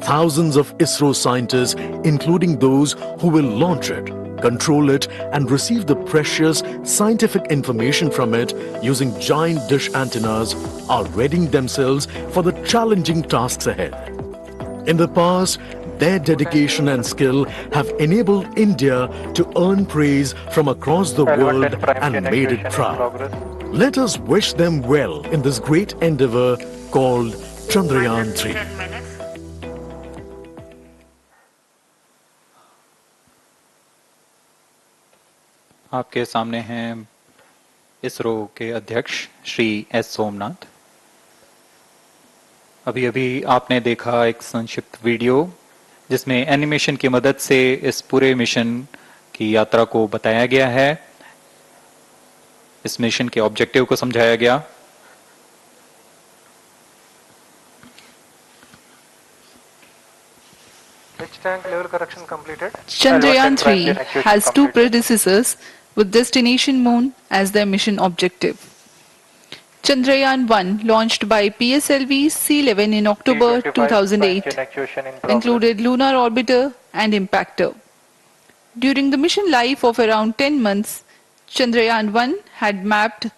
thousands of Isro scientists, including those who will launch it, control it, and receive the precious scientific information from it using giant dish antennas, are readying themselves for the challenging tasks ahead. In the past, their dedication and skill have enabled India to earn praise from across the world and made it proud. Let us wish them well in this great endeavor called Chandrayaan-3. आपके सामने हैं इसरो के अध्यक्ष Shri S Somnath. अभी अभी आपने देखा एक संक्षिप्त वीडियो जिसमें एनिमेशन की मदद से इस पूरे मिशन की यात्रा को बताया गया है, इस मिशन के ऑब्जेक्टिव को समझाया गया। Chandrayaan-3 has 2 predecessors with destination Moon as their mission objective. Chandrayaan-1, launched by PSLV C-11 in October 2008, included lunar orbiter and impactor. During the mission life of around 10 months, Chandrayaan-1 had mapped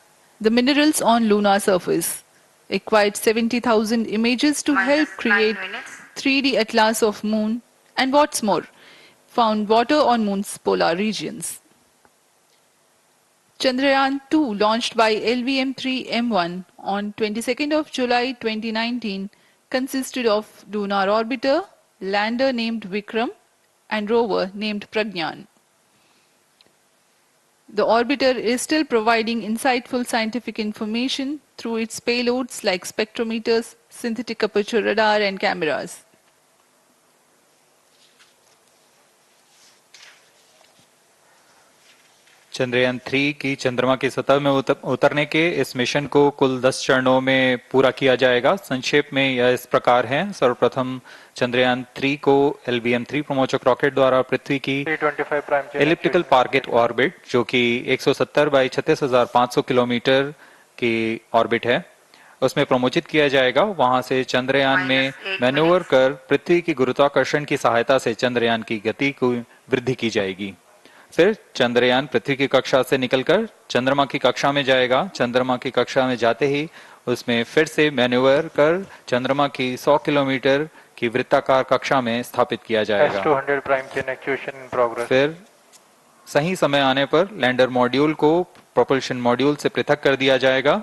the minerals on lunar surface, acquired 70,000 images to help create 3D atlas of moon, and what's more, found water on moon's polar regions. Chandrayaan-2, launched by LVM3-M1 on 22nd of July 2019, consisted of lunar orbiter, lander named Vikram, and rover named Pragyan. The orbiter is still providing insightful scientific information through its payloads like spectrometers, synthetic aperture radar, and cameras. Chandrayaan 3 की चंद्रमा की सतह में उतरने के इस mission को कुल 10 चरणों में पूरा किया जाएगा। संक्षेप में यह इस प्रकार है। सर्वप्रथम चंद्रयान 3 को LVM3 प्रमोचक रॉकेट द्वारा पृथ्वी की एलिप्टिकल टारगेट ऑर्बिट, जो कि 170 बाई 36,500 किलोमीटर की ऑर्बिट है, उसमें प्रमोचित किया जाएगा। वहां से चंद्रयान में मैन्यूवर कर पृथ्वी की गुरुत्वाकर्षण की सहायता से चंद्रयान की गति को वृद्धि की जाएगी। फिर चंद्रयान पृथ्वी की कक्षा से निकलकर चंद्रमा की कक्षा में जाएगा। चंद्रमा की कक्षा में जाते ही उसमें फिर से मैन्यूवर कर चंद्रमा की 100 किलोमीटर की वृत्ताकार कक्षा में स्थापित किया जाएगा। फिर सही समय आने पर लैंडर मॉड्यूल को प्रोपल्शन मॉड्यूल से पृथक कर दिया जाएगा।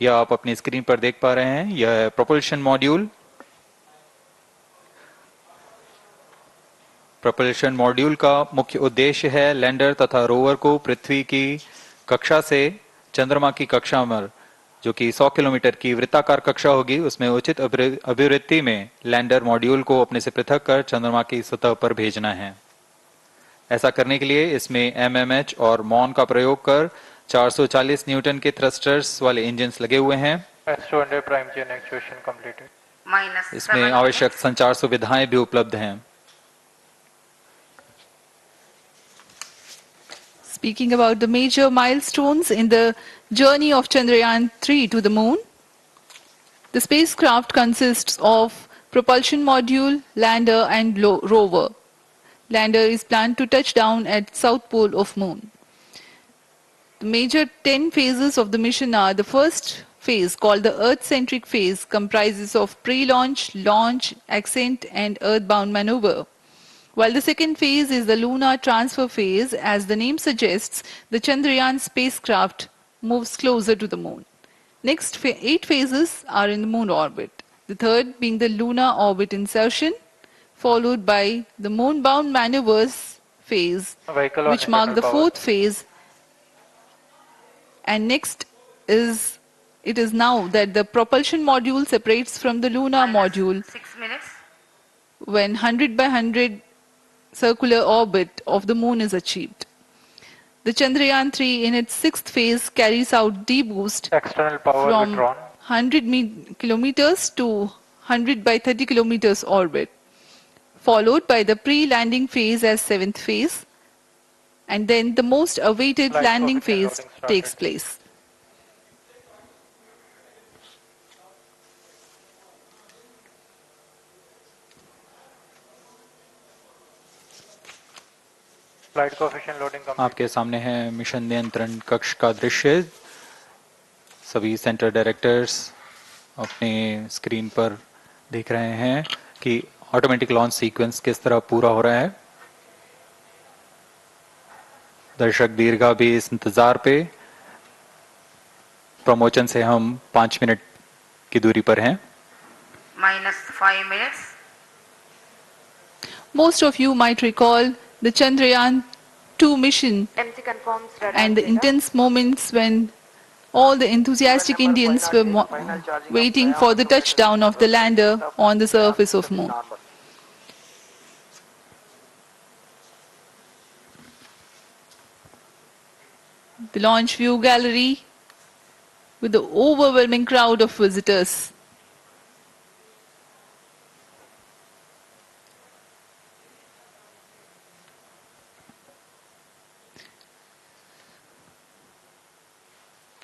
यह आप अपनी स्क्रीन पर देख पा रहे हैं, यह प्रोपल्शन मॉड्यूल। प्रोपल्शन मॉड्यूल का मुख्य उद्देश्य है लैंडर तथा रोवर को पृथ्वी की कक्षा से चंद्रमा की कक्षा में, जो कि 100 किलोमीटर की वृत्ताकार कक्षा होगी, उसमें उचित अभिवृत्ति में लैंडर मॉड्यूल को अपने से पृथक कर चंद्रमा की सतह पर भेजना है। ऐसा करने के लिए इसमें MMH और मॉन का प्रयोग कर 440 न्यूटन के थ्रस्टर्स वाले इंजन लगे हुए हैं। इसमें आवश्यक संचार सुविधाएं भी उपलब्ध हैं। Speaking about the major milestones in the journey of Chandrayaan-3 to the moon, the spacecraft consists of propulsion module, lander, and rover. Lander is planned to touch down at south pole of moon. The major 10 phases of the mission are: the first phase, called the Earth-centric phase, comprises of pre-launch, launch, ascent, and earthbound maneuver. While the second phase is the lunar transfer phase, as the name suggests, the Chandrayaan spacecraft moves closer to the moon. Next 8 phases are in the moon orbit. The third being the lunar orbit insertion, followed by the moon-bound maneuvers phase, which mark the fourth phase. And next it is now that the propulsion module separates from the lunar module 6 minutes. when 100 by 100 circular orbit of the moon is achieved. The Chandrayaan-3 in its 6th phase carries out D-boost from 100 kilometers to 100 by 30 kilometers orbit, followed by the pre-landing phase as 7th phase, and then the most awaited landing phase takes place. आपके सामने है mission नियंत्रण कक्ष का दृश्य। सभी centre directors अपने screen पर देख रहे हैं कि ऑटोमेटिक लॉन्च सीक्वेंस किस तरह पूरा हो रहा है। दर्शक दीर्घा भी इस इंतजार पे। प्रमोशन से हम 5 मिनट की दूरी पर हैं। -5 minutes. Most of you might recall the Chandrayaan-2 mission MC confirms radar and the data. intense moments when all the enthusiastic Indians were waiting for the touchdown of the lander on the surface of moon. The launch view gallery with the overwhelming crowd of visitors.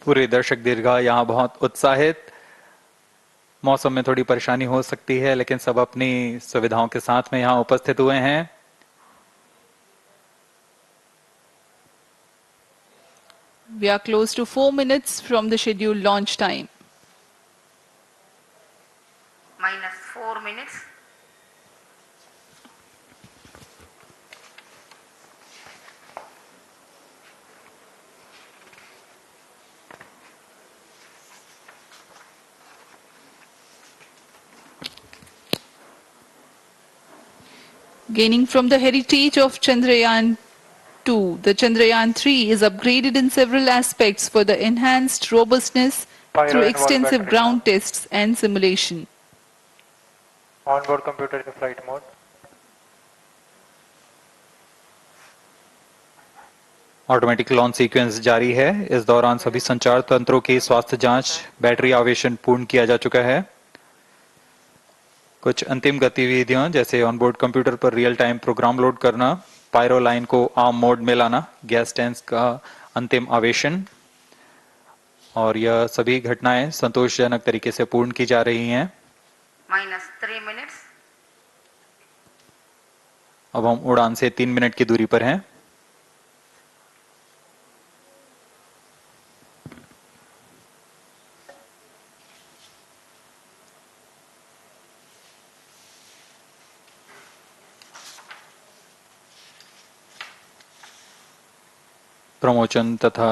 पूरे दर्शक दीर्घा यहाँ बहुत उत्साहित। मौसम में थोड़ी परेशानी हो सकती है, लेकिन सब अपनी सुविधाओं के साथ में यहाँ उपस्थित हुए हैं। We are close to 4 minutes from the scheduled launch time. minus 4 minutes. Gaining from the heritage of Chandrayaan-2, the Chandrayaan-3 is upgraded in several aspects for the enhanced robustness through extensive ground tests and simulation. Onboard computer in flight mode. Automatic launch sequence जारी है। इस दौरान सभी संचार तंत्रों की स्वास्थ्य जांच, बैटरी आवेशन पूर्ण किया जा चुका है। कुछ अंतिम गतिविधियां जैसे ऑनबोर्ड कंप्यूटर पर रियल टाइम प्रोग्राम लोड करना, पायरो लाइन को आर्म मोड में लाना, गैस टैंक का अंतिम आवेशन, और यह सभी घटनाएं संतोषजनक तरीके से पूर्ण की जा रही हैं। minus 3 minutes. अब हम उड़ान से 3 मिनट की दूरी पर हैं। प्रमोशन तथा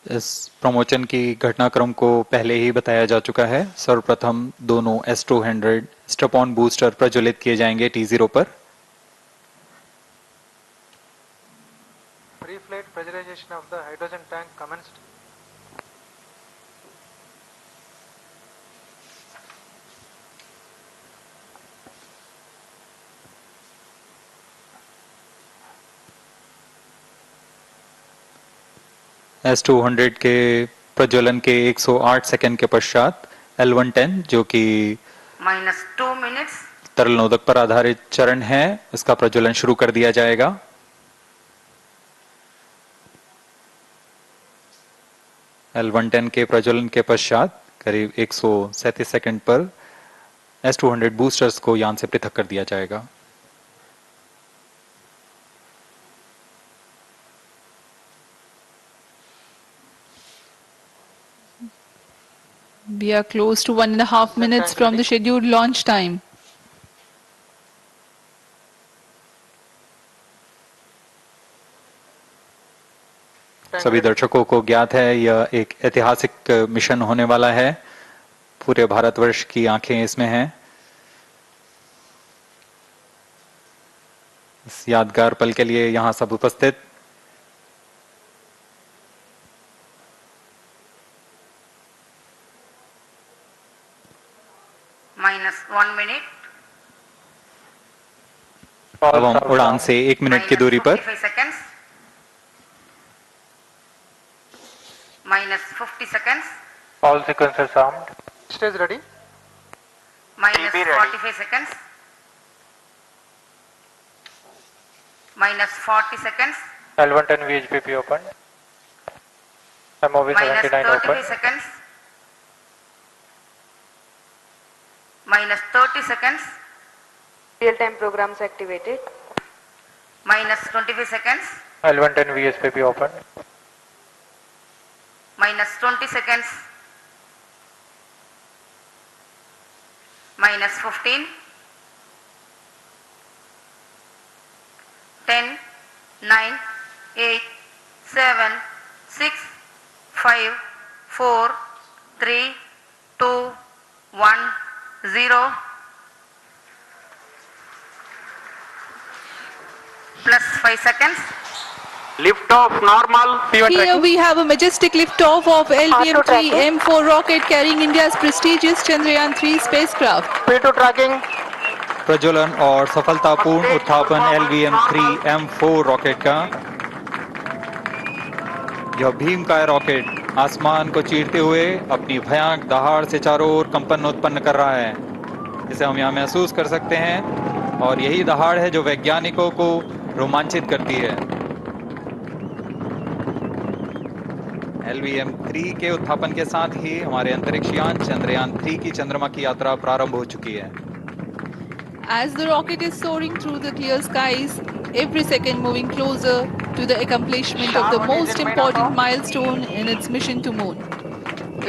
इस प्रमोशन की घटनाक्रम को पहले ही बताया जा चुका है। सर्वप्रथम दोनों S200 स्ट्रप-ऑन बूस्टर प्रज्वलित किए जाएंगे T0 पर। Pre-flight pressurization of the hydrogen tank commenced. S200 के प्रज्वलन के 108 सेकंड के पश्चात L110 जो कि minus 2 minutes. तरल नोदक पर आधारित चरण है, इसका प्रज्वलन शुरू कर दिया जाएगा। L110 के प्रज्वलन के पश्चात करीब 137 सेकंड पर S200 बूस्टर्स को यान से पृथक कर दिया जाएगा। We are close to 1.5 minutes from the scheduled launch time. सभी दर्शकों को ज्ञात है यह एक ऐतिहासिक मिशन होने वाला है। पूरे भारतवर्ष की आंखें इसमें हैं। इस यादगार पल के लिए यहां सब उपस्थित। minus 1 minute. अब हम उड़ान से 1 मिनट की दूरी पर। 45 seconds. minus 50 seconds. All sequencers armed. Stage ready. minus 45 seconds. minus 40 seconds. L110 VHPP open. MOV minus 79 35 open. seconds. minus 30 seconds. Real-time programs activated. minus 25 seconds. L110 VSPP open. minus 20 seconds. minus 15. 10, 9, 8, 7, 6, 5, 4, 3, 2, 1, 0. Plus 5 seconds. Lift off normal. Here we have a majestic liftoff of LVM3-M4 rocket carrying India's prestigious Chandrayaan-3 spacecraft. P2 tracking. प्रज्वलन और सफलतापूर्ण उत्थापन LVM3-M4 rocket का। यह भीमकाय rocket आसमान को चीरते हुए अपनी भयानक दहाड़ से चारों ओर कंपन उत्पन्न कर रहा है। इसे हम यहाँ महसूस कर सकते हैं और यही दहाड़ है जो वैज्ञानिकों को रोमांचित करती है। LVM-3 के उत्थापन के साथ ही हमारे अंतरिक्ष यान चंद्रयान-3 की चंद्रमा की यात्रा प्रारंभ हो चुकी है। As the rocket is soaring through the clear skies, every second moving closer to the accomplishment of the most important milestone in its mission to moon.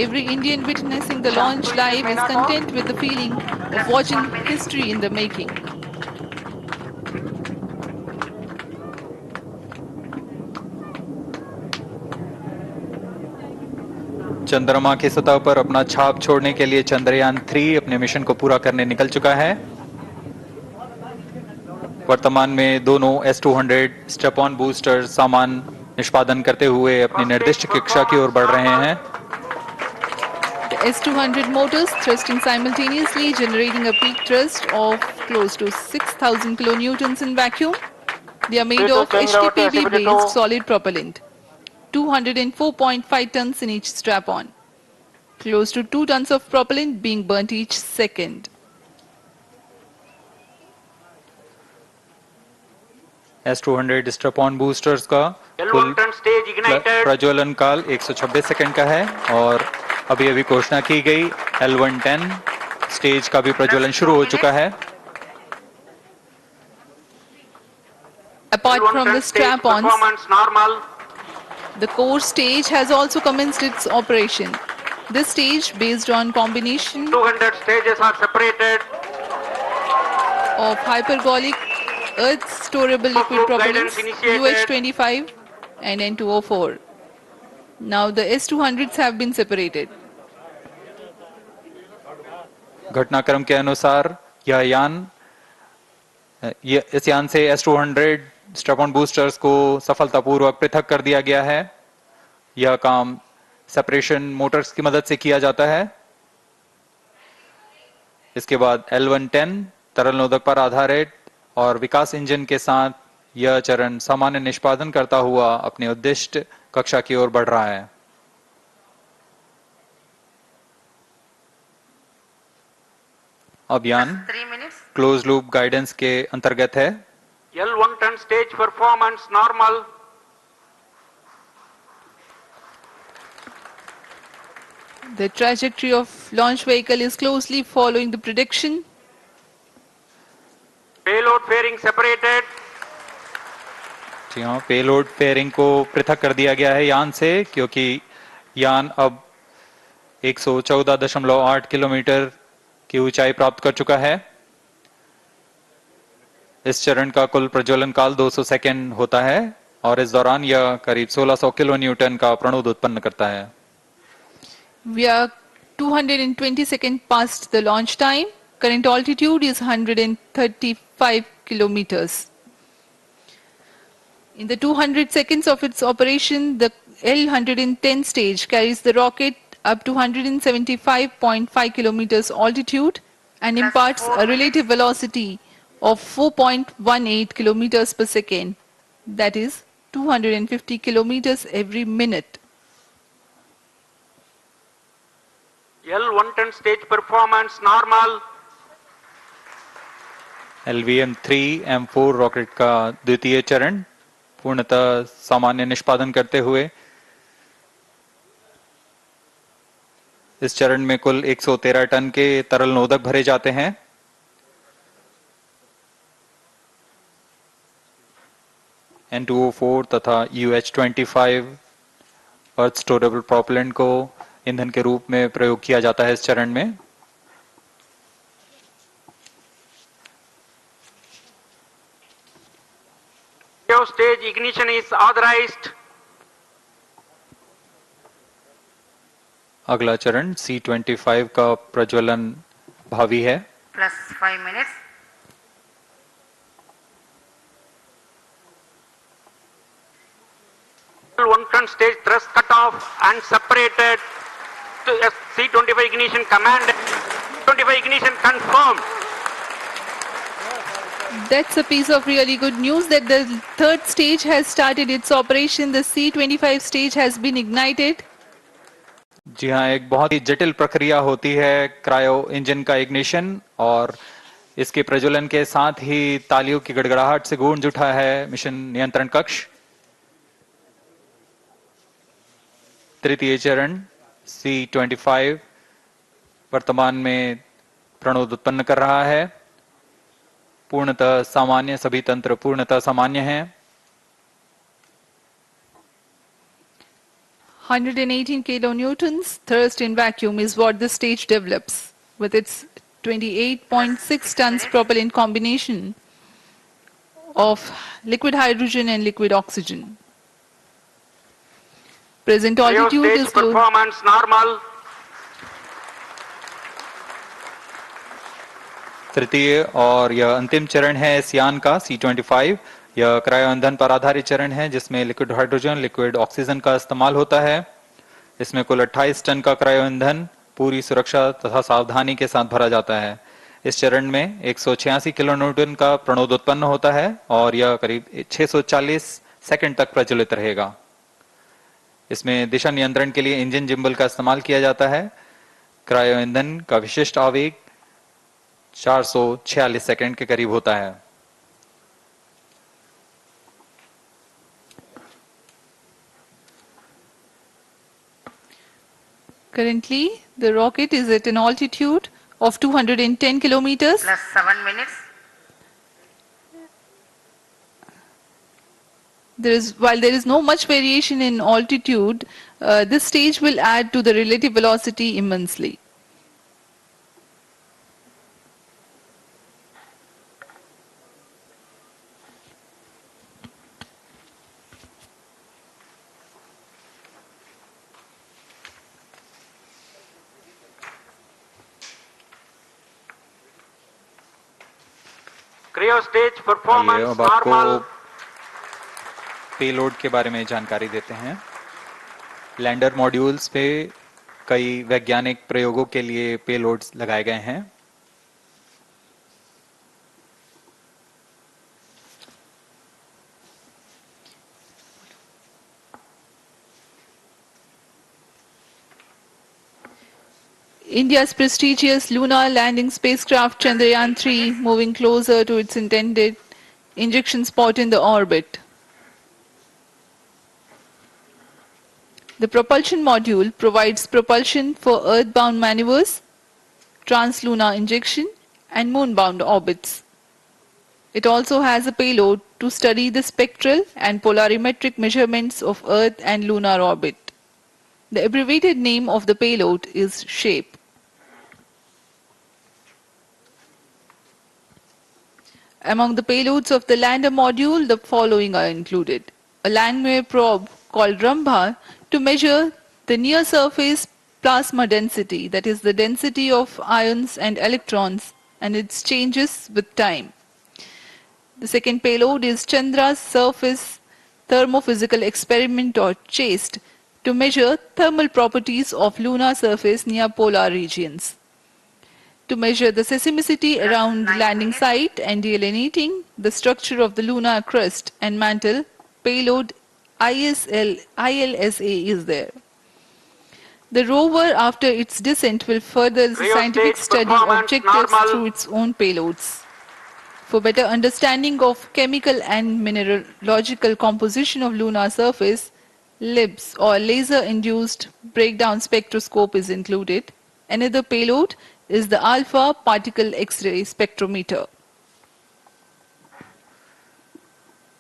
Every Indian witnessing the launch live is content with the feeling of watching history in the making. चंद्रमा की सतह पर अपना छाप छोड़ने के लिए चंद्रयान-3 अपने मिशन को पूरा करने निकल चुका है। वर्तमान में दोनों S-200 स्टेप ऑन बूस्टर सामान निष्पादन करते हुए अपनी निर्दिष्ट कक्षा की ओर बढ़ रहे हैं। The S-200 motors thrusting simultaneously, generating a peak thrust of close to 6,000 kilonewtons in vacuum. They are made of HTPB-based solid propellant, 204.5 tons in each strap-on. Close to 2 tons of propellant being burnt each second. S-200 strap-on boosters का कुल प्रज्वलन काल 126 second का है और अभी घोषणा की गई L110 स्टेज का भी प्रज्वलन शुरू हो चुका है। Apart from the strap-ons, the core stage has also commenced its operation. This stage, based on combination 200 stages are separated. of hypergolic earth storable liquid propellants UH-25 and N2O4. Now the S-200s have been separated. घटनाक्रम के अनुसार इस यान से S-200 strap-on boosters को सफलतापूर्वक पृथक कर दिया गया है। यह काम सेपरेशन मोटर्स की मदद से किया जाता है। इसके बाद L110 तरल नोदक पर आधारित और विकास इंजन के साथ यह चरण सामान्य निष्पादन करता हुआ अपने उद्दिष्ट कक्षा की ओर बढ़ रहा है। अब यान क्लोज लूप गाइडेंस के अंतर्गत है। L110 stage performance normal. The trajectory of launch vehicle is closely following the prediction. Payload fairing separated. जी हाँ, पेलोड फेयरिंग को पृथक कर दिया गया है यान से, क्योंकि यान अब 114.8 किलोमीटर की ऊंचाई प्राप्त कर चुका है। इस चरण का कुल प्रज्वलन काल 200 सेकेंड होता है और इस दौरान यह करीब 1600 किलो न्यूटन का प्रणोद उत्पन्न करता है। We are 220 seconds past the launch time. Current altitude is 135 kilometers. In the 200 seconds of its operation, the L110 stage carries the rocket up to 175.5 kilometers altitude and imparts a relative velocity of 4.18 kilometers per second. That is 250 kilometers every minute. L110 stage performance normal. LVM3-M4 rocket का द्वितीय चरण पूर्णतः सामान्य निष्पादन करते हुए इस चरण में कुल 113 टन के तरल नोदक भरे जाते हैं। N2O4 तथा UH-25 अर्थ स्टोरेबल प्रोपेलेंट को ईंधन के रूप में प्रयोग किया जाता है इस चरण में। Stage ignition is authorized. अगला चरण C25 का प्रज्वलन भावी है। Plus 5 minutes. L110 stage thrust cut off and separated to C25 ignition command. 25 ignition confirmed. That's a piece of really good news that the third stage has started its operation. The C25 stage has been ignited. जी हाँ, एक बहुत ही जटिल प्रक्रिया होती है cryo engine का ignition और इसके प्रज्वलन के साथ ही तालियों की गड़गड़ाहट से गूंज उठा है मिशन नियंत्रण कक्ष। तृतीय चरण C25 वर्तमान में प्रणोद उत्पन्न कर रहा है। पूर्णतः सामान्य, सभी तंत्र पूर्णतः सामान्य हैं। 118 kilonewtons thrust in vacuum is what this stage develops with its 28.6 tons propellant combination of liquid hydrogen and liquid oxygen. Present altitude Stage is close. performance normal. तृतीय और यह अंतिम चरण है इस यान का C25। यह क्रायो ईंधन पर आधारित चरण है जिसमें लिक्विड हाइड्रोजन, लिक्विड ऑक्सीजन का इस्तेमाल होता है। इसमें कुल 28 टन का क्रायो ईंधन पूरी सुरक्षा तथा सावधानी के साथ भरा जाता है। इस चरण में 186 किलोन्यूटन का प्रणोद उत्पन्न होता है और यह करीब 640 सेकंड तक प्रज्वलित रहेगा। इसमें दिशा नियंत्रण के लिए इंजन जिम्बल का इस्तेमाल किया जाता है। क्रायो ईंधन का विशिष्ट आवेग 446 सेकंड के करीब होता है। Currently, the rocket is at an altitude of 210 kilometers. Plus 7 minutes. While there is no much variation in altitude, this stage will add to the relative velocity immensely. Cryo stage आइए performance अब आपको normal. Payload के बारे में जानकारी देते हैं। Lander modules पे कई वैज्ञानिक प्रयोगों के लिए पेलोड्स लगाए गए हैं। India's prestigious lunar landing spacecraft Chandrayaan-3 moving closer to its intended injection spot in the orbit. The propulsion module provides propulsion for earthbound maneuvers, translunar injection, and moonbound orbits. It also has a payload to study the spectral and polarimetric measurements of Earth and lunar orbit. The abbreviated name of the payload is SHAPE. Among the payloads of the lander module, the following are included. A Langmuir probe called Rambha to measure the near-surface plasma density, that is the density of ions and electrons, and its changes with time. The second payload is Chandra's Surface Thermophysical Experiment or CHAST to measure thermal properties of lunar surface near polar regions. To measure the seismicity around the landing site and delineating the structure of the lunar crust and mantle, payload ILSA is there. The rover, after its descent, will further the scientific study objectives through its own payloads. For better understanding of chemical and mineralogical composition of lunar surface, LIBS or laser-induced breakdown spectroscope is included. Another payload is the alpha particle X-ray spectrometer.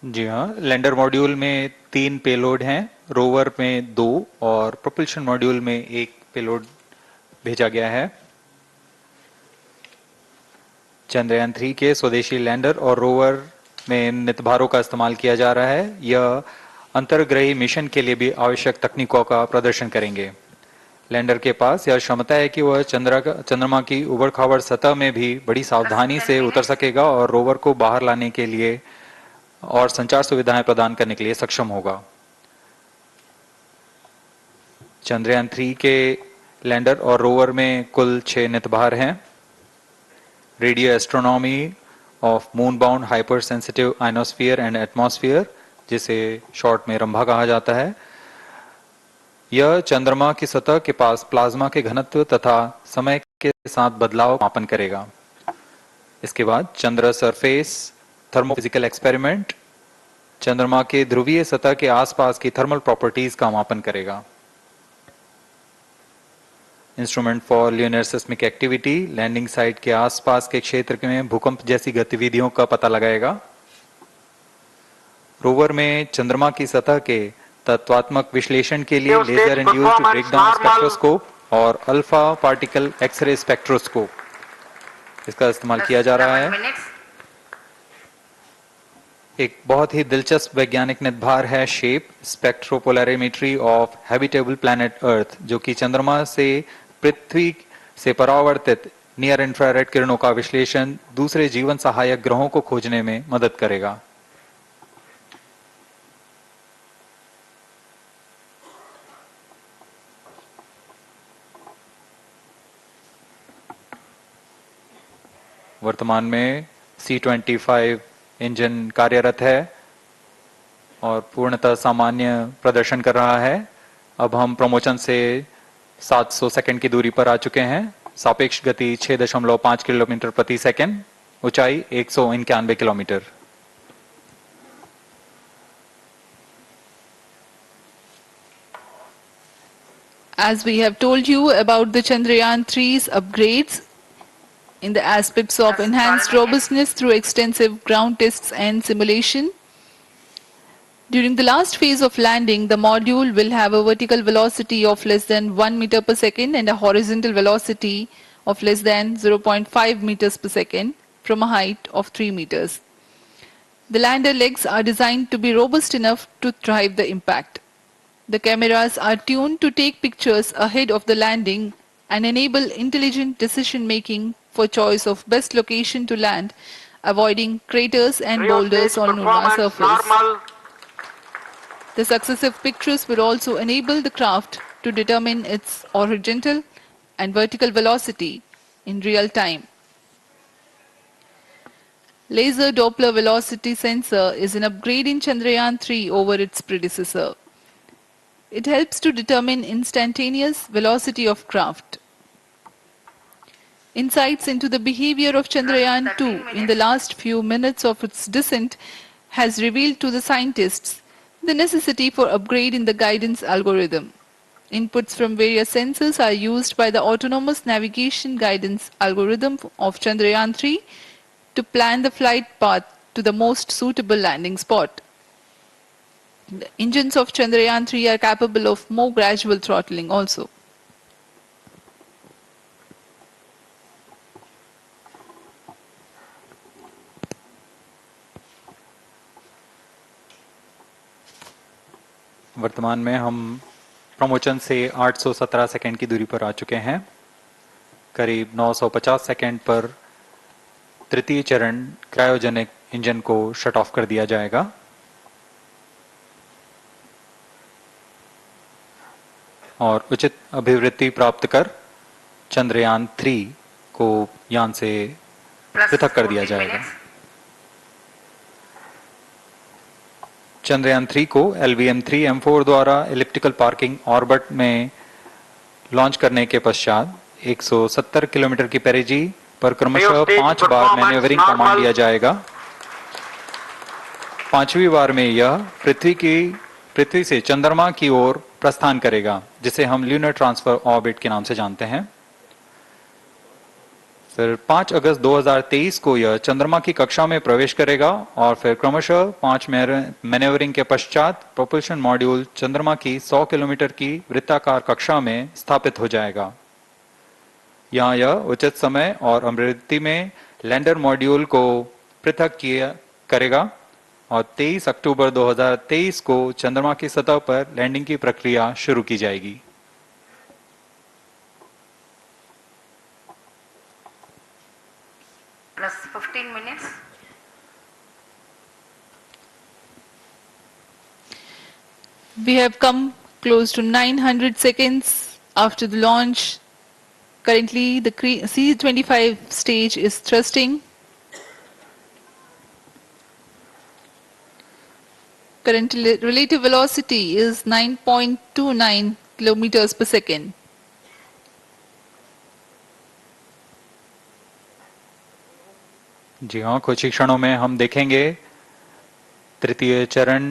जी हाँ, lander module में 3 payload हैं, rover में 2 और propulsion module में 1 payload भेजा गया है। चंद्रयान 3 के स्वदेशी लैंडर और रोवर में नितभारों का इस्तेमाल किया जा रहा है। यह अंतर्ग्रही मिशन के लिए भी आवश्यक तकनीकों का प्रदर्शन करेंगे। लैंडर के पास यह क्षमता है कि वह चंद्रमा की उबड़-खाबड़ सतह में भी बड़ी सावधानी से उतर सकेगा और रोवर को बाहर लाने के लिए और संचार सुविधाएं प्रदान करने के लिए सक्षम होगा। चंद्रयान 3 के लैंडर और रोवर में कुल 6 नितभार हैं। Radio astronomy of moon bound hyper sensitive ionosphere and atmosphere, जिसे शॉर्ट में रंभा कहा जाता है, यह चंद्रमा की सतह के पास प्लाज्मा के घनत्व तथा समय के साथ बदलाव मापन करेगा। इसके बाद चंद्र सरफेस थर्मोफिजिकल एक्सपेरिमेंट चंद्रमा के ध्रुवीय सतह के आसपास की थर्मल प्रॉपर्टीज का मापन करेगा। Instrument for lunar seismic activity landing site के आसपास के क्षेत्र में भूकंप जैसी गतिविधियों का पता लगाएगा। रोवर में चंद्रमा की सतह के तत्वात्मक विश्लेषण के लिए लेजर इंड्यूस्ड ब्रेकडाउन स्पेक्ट्रोस्कोप और अल्फा पार्टिकल एक्सरे स्पेक्ट्रोस्कोप इसका इस्तेमाल किया जा रहा है। एक बहुत ही दिलचस्प वैज्ञानिक निर्धार है shape स्पेक्ट्रोपोलैरिमेट्री of habitable planet earth, जो कि चंद्रमा से पृथ्वी से परावर्तित नियर इंफ्रारेड किरणों का विश्लेषण दूसरे जीवन सहायक ग्रहों को खोजने में मदद करेगा। वर्तमान में C-25 इंजन कार्यरत है और पूर्णतः सामान्य प्रदर्शन कर रहा है। अब हम प्रमोशन से 700 सेकंड की दूरी पर आ चुके हैं। सापेक्ष गति 6.5 किलोमीटर प्रति सेकंड, ऊंचाई 191 kilometre. As we have told you about the Chandrayaan-3's upgrades in the aspects of enhanced robustness through extensive ground tests and simulation. During the last phase of landing, the module will have a vertical velocity of less than 1 meter per second and a horizontal velocity of less than 0.5 meters per second from a height of 3 meters. The lander legs are designed to be robust enough to drive the impact. The cameras are tuned to take pictures ahead of the landing and enable intelligent decision making for choice of best location to land, avoiding craters and boulders on lunar surface. The successive pictures will also enable the craft to determine its horizontal and vertical velocity in real time. Laser Doppler velocity sensor is an upgrade in Chandrayaan-3 over its predecessor. It helps to determine instantaneous velocity of craft. Insights into the behavior of Chandrayaan-2 in the last few minutes of its descent has revealed to the scientists the necessity for upgrade in the guidance algorithm. Inputs from various sensors are used by the autonomous navigation guidance algorithm of Chandrayaan-3 to plan the flight path to the most suitable landing spot. The engines of Chandrayaan-3 are capable of more gradual throttling also. वर्तमान में हम promotion से 817 second की दूरी पर आ चुके हैं। करीब 950 सेकंड पर तृतीय चरण क्रायोजेनिक इंजन को शट ऑफ कर दिया जाएगा और उचित अभिवृद्धि प्राप्त कर चंद्रयान-3 को यान से पृथक कर दिया जाएगा। चंद्रयान-3 को LVM3-M4 द्वारा एलिप्टिकल पार्किंग ऑर्बिट में लॉन्च करने के पश्चात 170 किलोमीटर की पेरिजी पर क्रमशः 5 बार मैन्यूवरिंग कमांड दिया जाएगा। 5वीं बार में यह पृथ्वी से चंद्रमा की ओर प्रस्थान करेगा, जिसे हम ल्यूनर ट्रांसफर ऑर्बिट के नाम से जानते हैं। फिर 5 अगस्त 2023 को यह चंद्रमा की कक्षा में प्रवेश करेगा और फिर क्रमशः 5 मैन्यूवरिंग के पश्चात प्रोपल्शन मॉड्यूल चंद्रमा की 100 किलोमीटर की वृत्ताकार कक्षा में स्थापित हो जाएगा। यहाँ यह उचित समय और आवृत्ति में लैंडर मॉड्यूल को पृथक करेगा और 23 अक्टूबर 2023 को चंद्रमा की सतह पर लैंडिंग की प्रक्रिया शुरू की जाएगी। Plus 15 minutes. We have come close to 900 seconds after the launch. Currently, the C-25 stage is thrusting. Current relative velocity is 9.29 kilometers per second. जी हाँ, कुछ ही क्षणों में हम देखेंगे तृतीय चरण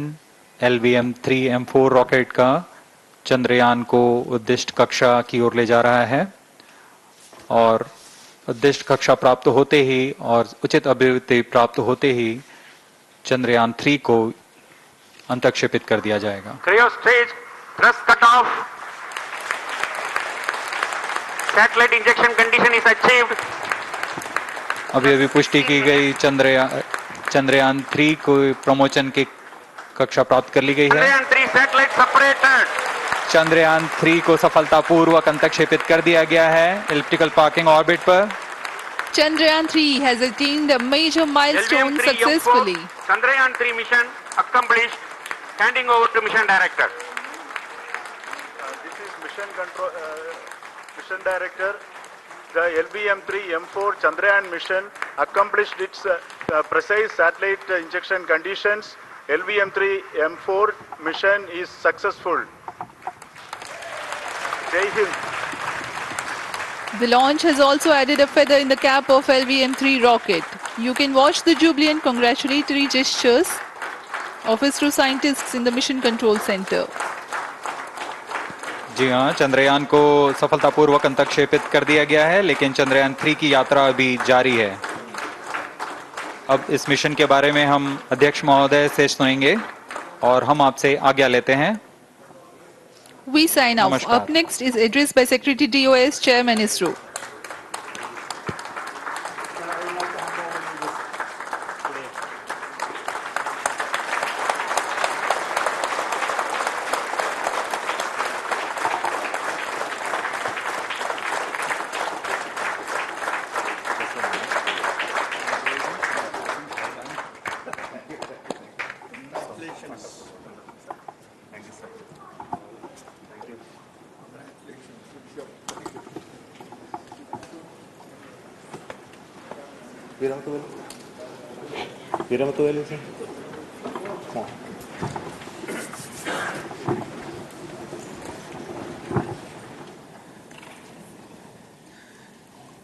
LVM3-M4 रॉकेट का चंद्रयान को उद्दिष्ट कक्षा की ओर ले जा रहा है। और उद्दिष्ट कक्षा प्राप्त होते ही और उचित अभिवृद्धि प्राप्त होते ही चंद्रयान 3 को अंतक्षेपित कर दिया जाएगा। Cryo stage thrust cutoff. Satellite injection condition is achieved. अभी पुष्टि की गई चंद्रयान 3 को प्रमोशन की कक्षा प्राप्त कर ली गई है। Chandrayaan 3 satellite separated. चंद्रयान 3 को सफलतापूर्वक अंतक्षेपित कर दिया गया है इलिप्टिकल पार्किंग ऑर्बिट पर। Chandrayaan 3 has attained a major milestone successfully. Chandrayaan 3 mission accomplished. Handing over to mission director. This is mission control, mission director. The LVM3-M4 Chandrayaan mission accomplished its precise satellite injection conditions. LVM3-M4 mission is successful. Jai Hind. The launch has also added a feather in the cap of LVM3 rocket. You can watch the jubilant congratulatory gestures of ISRO scientists in the Mission Control Center. जी हाँ, चंद्रयान को सफलतापूर्वक अंतक्षेपित कर दिया गया है, लेकिन चंद्रयान 3 की यात्रा अभी जारी है। अब इस मिशन के बारे में हम अध्यक्ष महोदय से सुनेंगे और हम आपसे आज्ञा लेते हैं। We sign off. नमस्कार। Up next is address by Secretary DOS, Chairman ISRO.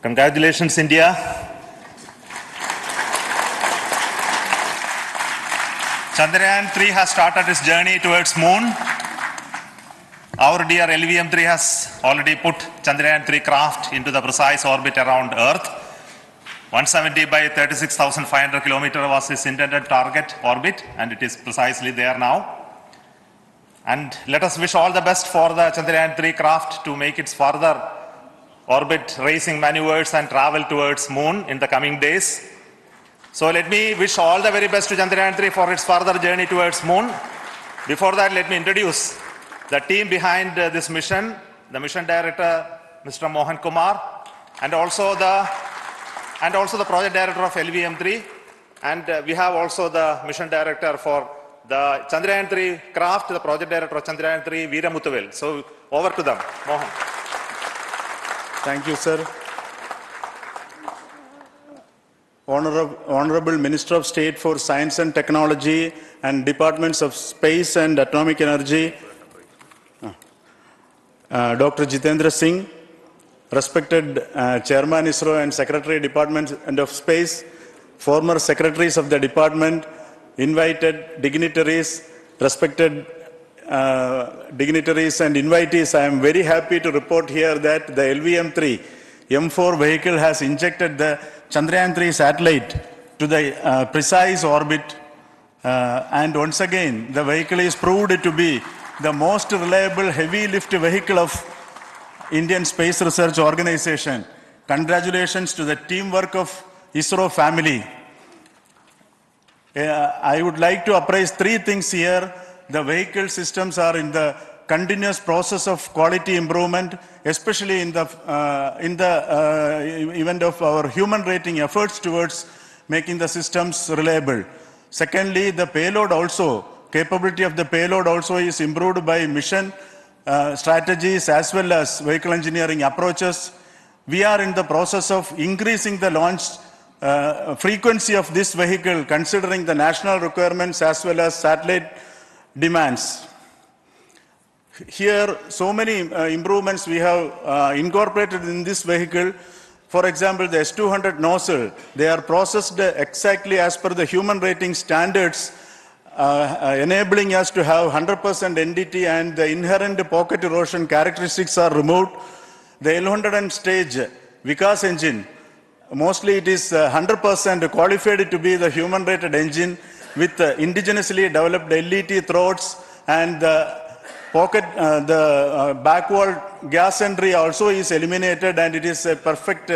Congratulations, India. Chandrayaan 3 has started its journey towards moon. Our dear LVM3 has already put Chandrayaan 3 craft into the precise orbit around Earth. 170 by 36,500 kilometers was its intended target orbit, and it is precisely there now. And let us wish all the best for the Chandrayaan 3 craft to make its further orbit racing maneuvers and travel towards moon in the coming days. So let me wish all the very best to Chandrayaan 3 for its further journey towards moon. Before that, let me introduce the team behind this mission, the mission director, Mr. Mohan Kumar, and also the project director of LVM3, and we have also the mission director for the Chandrayaan 3 craft, the project director of Chandrayaan 3, Veera Muthuvel. So over to them, Mohan. Thank you, sir. Honorable Minister of State for Science and Technology and Departments of Space and Atomic Energy, Dr. Jitendra Singh, respected Chairman ISRO and Secretary Department of Space, former secretaries of the department, invited dignitaries, respected dignitaries and invitees, I am very happy to report here that the LVM3-M4 vehicle has injected the Chandrayaan 3 satellite to the precise orbit, and once again the vehicle is proved to be the most reliable heavy lift vehicle of Indian Space Research Organization. Congratulations to the teamwork of ISRO family. I would like to appraise three things here. The vehicle systems are in the continuous process of quality improvement, especially in the event of our human rating efforts towards making the systems reliable. Secondly, the payload also, capability of the payload also is improved by mission strategies as well as vehicle engineering approaches. We are in the process of increasing the launch frequency of this vehicle considering the national requirements as well as satellite demands. Here, so many improvements we have incorporated in this vehicle. For example, the S200 nozzle, they are processed exactly as per the human rating standards, enabling us to have 100% NDT, and the inherent pocket erosion characteristics are removed. The L100 stage Vikas engine. Mostly it is 100% qualified to be the human-rated engine with indigenously developed LET throats, and the back wall gas entry also is eliminated, and it is a perfect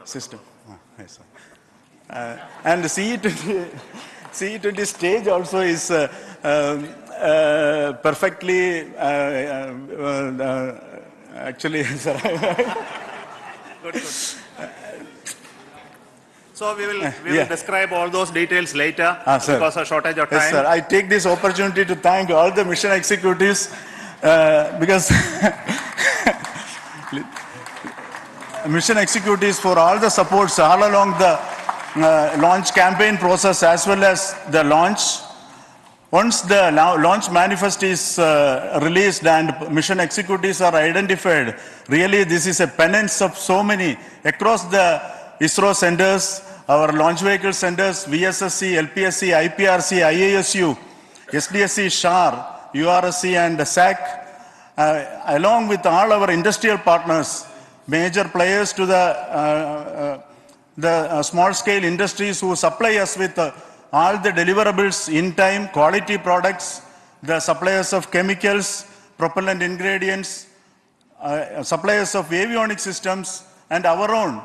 system. Yes, and the CE20 stage also is perfectly actually, sir. Good. So we will describe all those details later because of shortage of time. Yes, sir. I take this opportunity to thank all the mission executives because mission executives for all the supports all along the launch campaign process as well as the launch. Once the launch manifest is released and mission executives are identified, really this is a penance of so many across the Isro centers, our launch vehicle centers, VSSC, LPSC, IPRC, IASU, Sdsc-Shar, URSC and SAC, along with all our industrial partners, major players to the small-scale industries who supply us with all the deliverables in time, quality products, the suppliers of chemicals, propellant ingredients, suppliers of avionics systems, and our own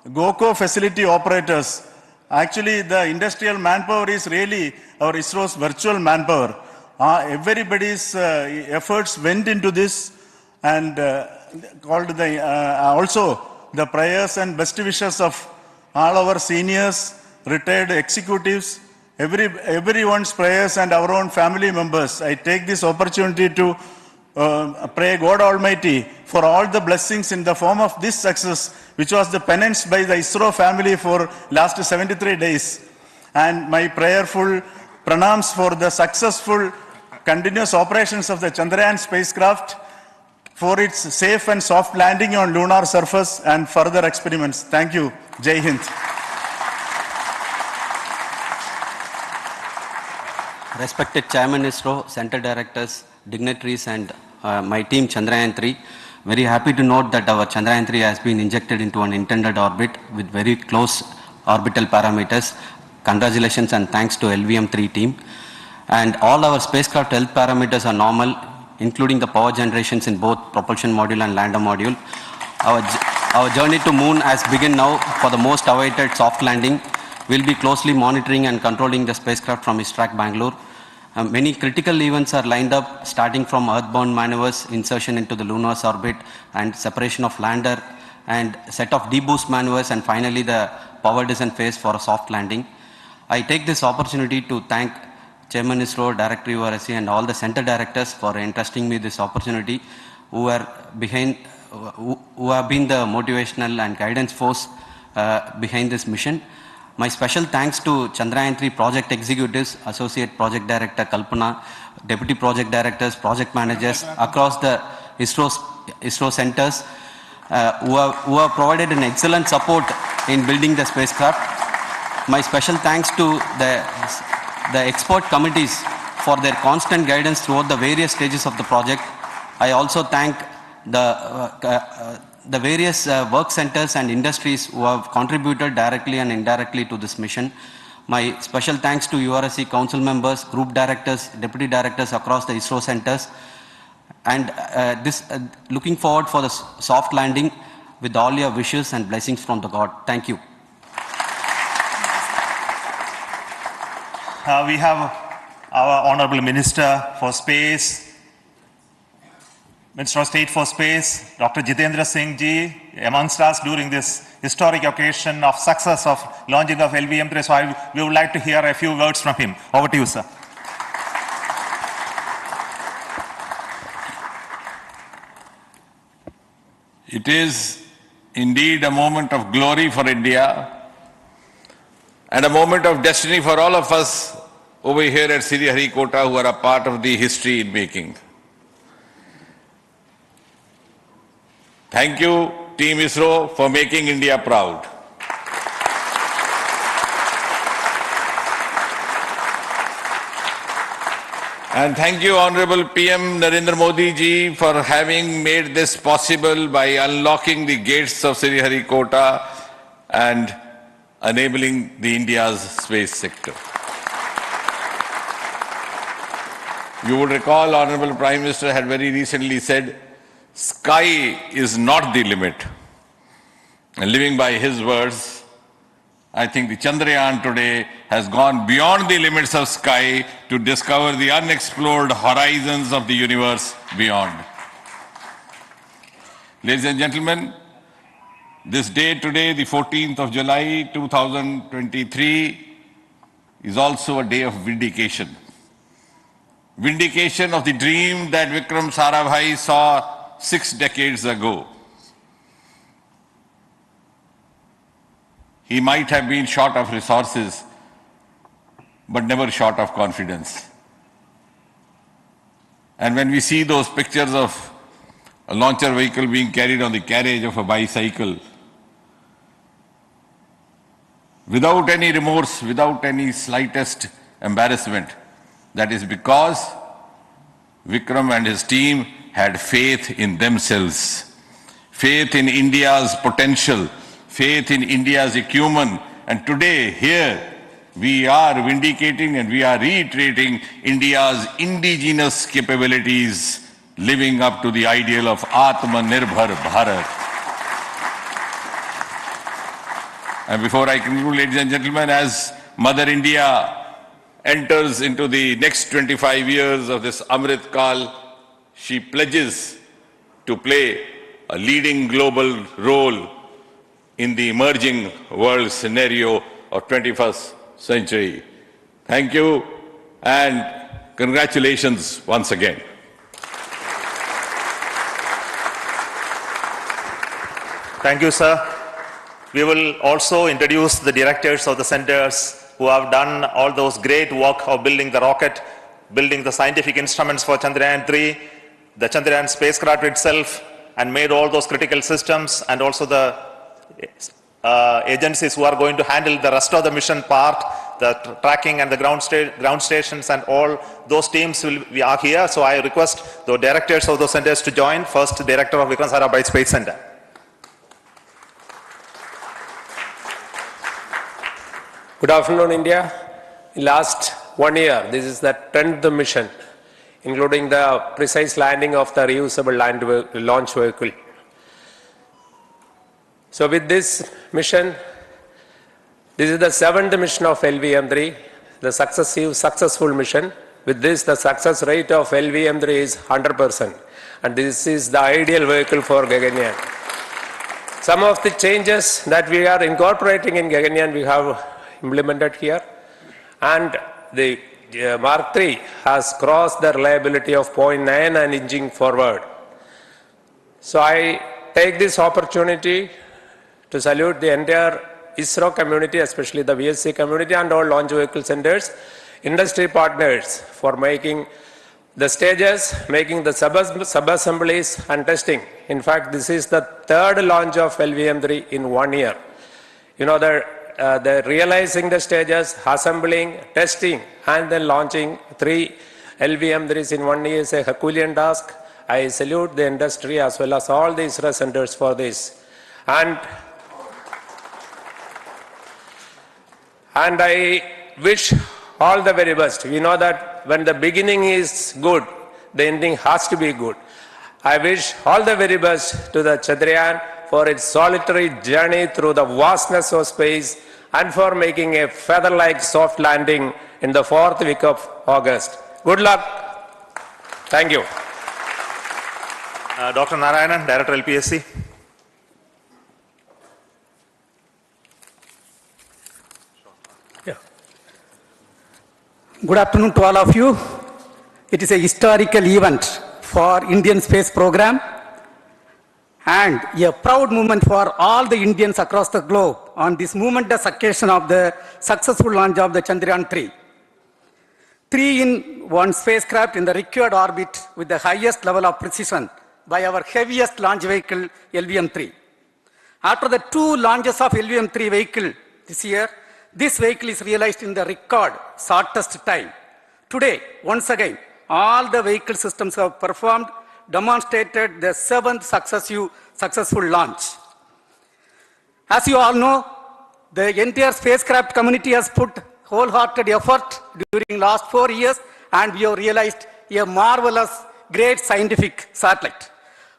GOCO facility operators. Actually, the industrial manpower is really our ISRO's virtual manpower. Everybody's efforts went into this, and also the prayers and best wishes of all our seniors, retired executives, everyone's prayers and our own family members. I take this opportunity to pray God Almighty for all the blessings in the form of this success, which was the penance by the ISRO family for last 73 days. And my prayerful pranams for the successful continuous operations of the Chandrayaan spacecraft, for its safe and soft landing on lunar surface and further experiments. Thank you. Jai Hind. Respected Chairman ISRO, Center Directors, dignitaries and my team Chandrayaan-3, very happy to note that our Chandrayaan-3 has been injected into an intended orbit with very close orbital parameters. Congratulations and thanks to LVM3 team. And all our spacecraft health parameters are normal, including the power generations in both propulsion module and lander module. Our journey to moon has begun now for the most awaited soft landing. We'll be closely monitoring and controlling the spacecraft from ISTRAC Bangalore. Many critical events are lined up, starting from earthbound maneuvers, insertion into the lunar orbit, and separation of lander, and set of deboost maneuvers, and finally the power descent phase for a soft landing. I take this opportunity to thank Chairman ISRO, Director URSC, and all the center directors for entrusting me this opportunity, who have been the motivational and guidance force behind this mission. My special thanks to Chandrayaan-3 project executives, Associate Project Director Kalpana, Deputy Project Directors, Project Managers across the ISRO centers who have provided an excellent support in building the spacecraft. My special thanks to the expert committees for their constant guidance throughout the various stages of the project. I also thank the various work centers and industries who have contributed directly and indirectly to this mission. My special thanks to URSC council members, group directors, deputy directors across the ISRO centers, and looking forward for the soft landing with all your wishes and blessings from the God. Thank you. We have our Honorable Minister for Space, Minister of State for Space, Dr. Jitendra Singh ji, amongst us during this historic occasion of success of launching of LVM3. So we would like to hear a few words from him. Over to you, sir. It is indeed a moment of glory for India and a moment of destiny for all of us over here at Sriharikota who are a part of the history in making. Thank you, Team ISRO, for making India proud. And thank you, Honorable PM Narendra Modi ji, for having made this possible by unlocking the gates of Sriharikota and enabling the India's space sector. You would recall, Honorable Prime Minister had very recently said, sky is not the limit. And living by his words, I think the Chandrayaan today has gone beyond the limits of sky to discover the unexplored horizons of the universe beyond. Ladies and gentlemen, this day today, the 14th of July 2023, is also a day of vindication. Vindication of the dream that Vikram Sarabhai saw 6 decades ago. He might have been short of resources, but never short of confidence. And when we see those pictures of a launcher vehicle being carried on the carriage of a bicycle, without any remorse, without any slightest embarrassment, that is because Vikram and his team had faith in themselves, faith in India's potential, faith in India's acumen. And today, here, we are vindicating and we are reiterating India's indigenous capabilities, living up to the ideal of Atmanirbhar Bharat. And before I conclude, ladies and gentlemen, as Mother India enters into the next 25 years of this Amrit Kal, she pledges to play a leading global role in the emerging world scenario of 21st century. Thank you and congratulations once again. Thank you, sir. We will also introduce the directors of the centers who have done all those great work of building the rocket, building the scientific instruments for Chandrayaan-3, the Chandrayaan spacecraft itself, and made all those critical systems, and also the agencies who are going to handle the rest of the mission part, the tracking and the ground stations, and all those teams are here. So I request the directors of those centers to join. First, Director of Vikram Sarabhai Space Center. Good afternoon, India. In last 1 year, this is the 10th mission, including the precise landing of the reusable launch vehicle. So with this mission, this is the 7th mission of LVM3, the successful mission. With this, the success rate of LVM3 is 100%. And this is the ideal vehicle for Gaganyaan. Some of the changes that we are incorporating in Gaganyaan, we have implemented here, and the Mark III has crossed the reliability of 0.9 and inching forward. So I take this opportunity to salute the entire Isro community, especially the VSC community and all launch vehicle centers, industry partners for making the stages, making the sub-assemblies and testing. In fact, this is the 3rd launch of LVM3 in 1 year. You know, the realizing the stages, assembling, testing, and then launching 3 LVM3s in 1 year is a Herculean task. I salute the industry as well as all the ISRO centers for this. And I wish all the very best. We know that when the beginning is good, the ending has to be good. I wish all the very best to the Chandrayaan for its solitary journey through the vastness of space and for making a feather-like soft landing in the 4th week of August. Good luck. Thank you. Dr. Narayanan, Director LPSC. Good afternoon to all of you. It is a historical event for Indian space program and a proud moment for all the Indians across the globe on this momentous occasion of the successful launch of the Chandrayaan-3. 3-in-1 spacecraft in the required orbit with the highest level of precision by our heaviest launch vehicle, LVM3. After the 2 launches of LVM3 vehicle this year, this vehicle is realized in the record shortest time. Today, once again, all the vehicle systems have performed, demonstrated the 7th successful launch. As you all know, the entire spacecraft community has put wholehearted effort during last 4 years, and we have realized a marvelous, great scientific satellite.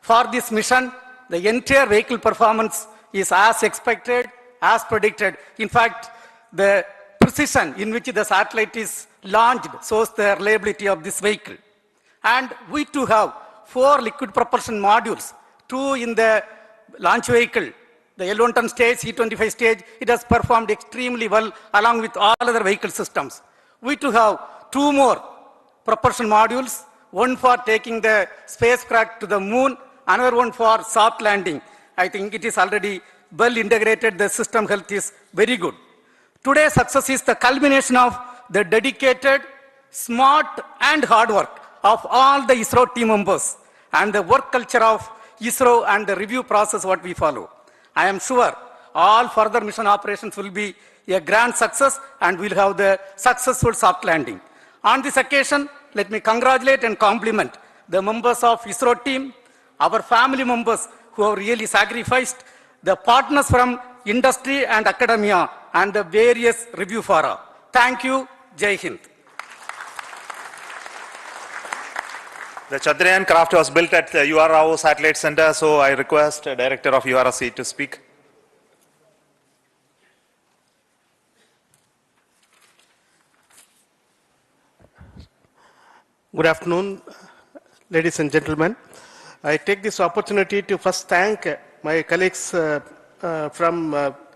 For this mission, the entire vehicle performance is as expected, as predicted. In fact, the precision in which the satellite is launched shows the reliability of this vehicle. And we too have 4 liquid propulsion modules, 2 in the launch vehicle. The L110 stage, C25 stage, it has performed extremely well along with all other vehicle systems. We too have 2 more propulsion modules, one for taking the spacecraft to the moon, another one for soft landing. I think it is already well integrated, the system health is very good. Today's success is the culmination of the dedicated, smart and hard work of all the ISRO team members and the work culture of ISRO and the review process what we follow. I am sure all further mission operations will be a grand success and we'll have the successful soft landing. On this occasion, let me congratulate and compliment the members of ISRO team, our family members who have really sacrificed, the partners from industry and academia, and the various review fora. Thank you. Jai Hind. The Chandrayaan craft was built at the UR Rao Satellite Center, so I request the Director of URC to speak. Good afternoon, ladies and gentlemen. I take this opportunity to first thank my colleagues from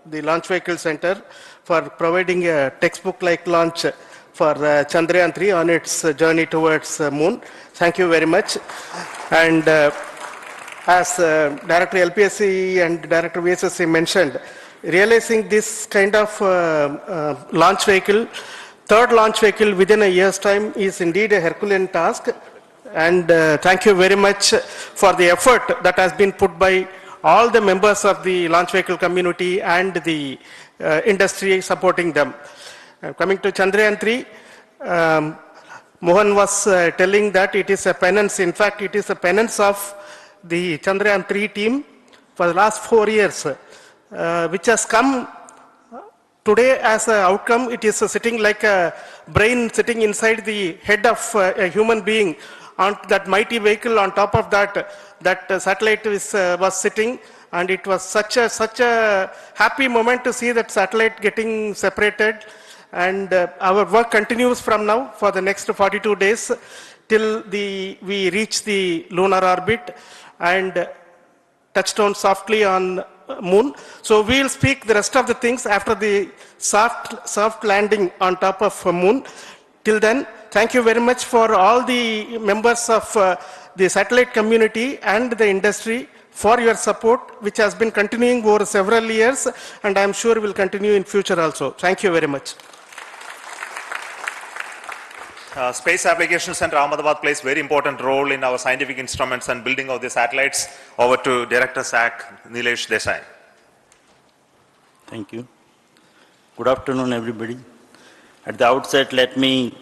the Launch Vehicle Center for providing a textbook-like launch for Chandrayaan-3 on its journey towards Moon. Thank you very much. And as Director LPSC and Director VSSC mentioned, realizing this kind of launch vehicle, third launch vehicle within a year's time is indeed a Herculean task. And thank you very much for the effort that has been put by all the members of the launch vehicle community and the industry supporting them. Coming to Chandrayaan-3, Mohan was telling that it is a penance. In fact, it is a penance of the Chandrayaan-3 team for the last 4 years, which has come today as an outcome. It is sitting like a brain sitting inside the head of a human being on that mighty vehicle. On top of that, that satellite was sitting, and it was such a happy moment to see that satellite getting separated. And our work continues from now for the next 42 days till we reach the lunar orbit and touchdown softly on Moon. So we'll speak the rest of the things after the soft landing on top of Moon. Till then, thank you very much for all the members of the satellite community and the industry for your support, which has been continuing over several years, and I'm sure will continue in future also. Thank you very much. Space Application Center Ahmedabad plays very important role in our scientific instruments and building of the satellites. Over to Director SAC, Nilesh Desai. Thank you. Good afternoon, everybody. At the outset, let me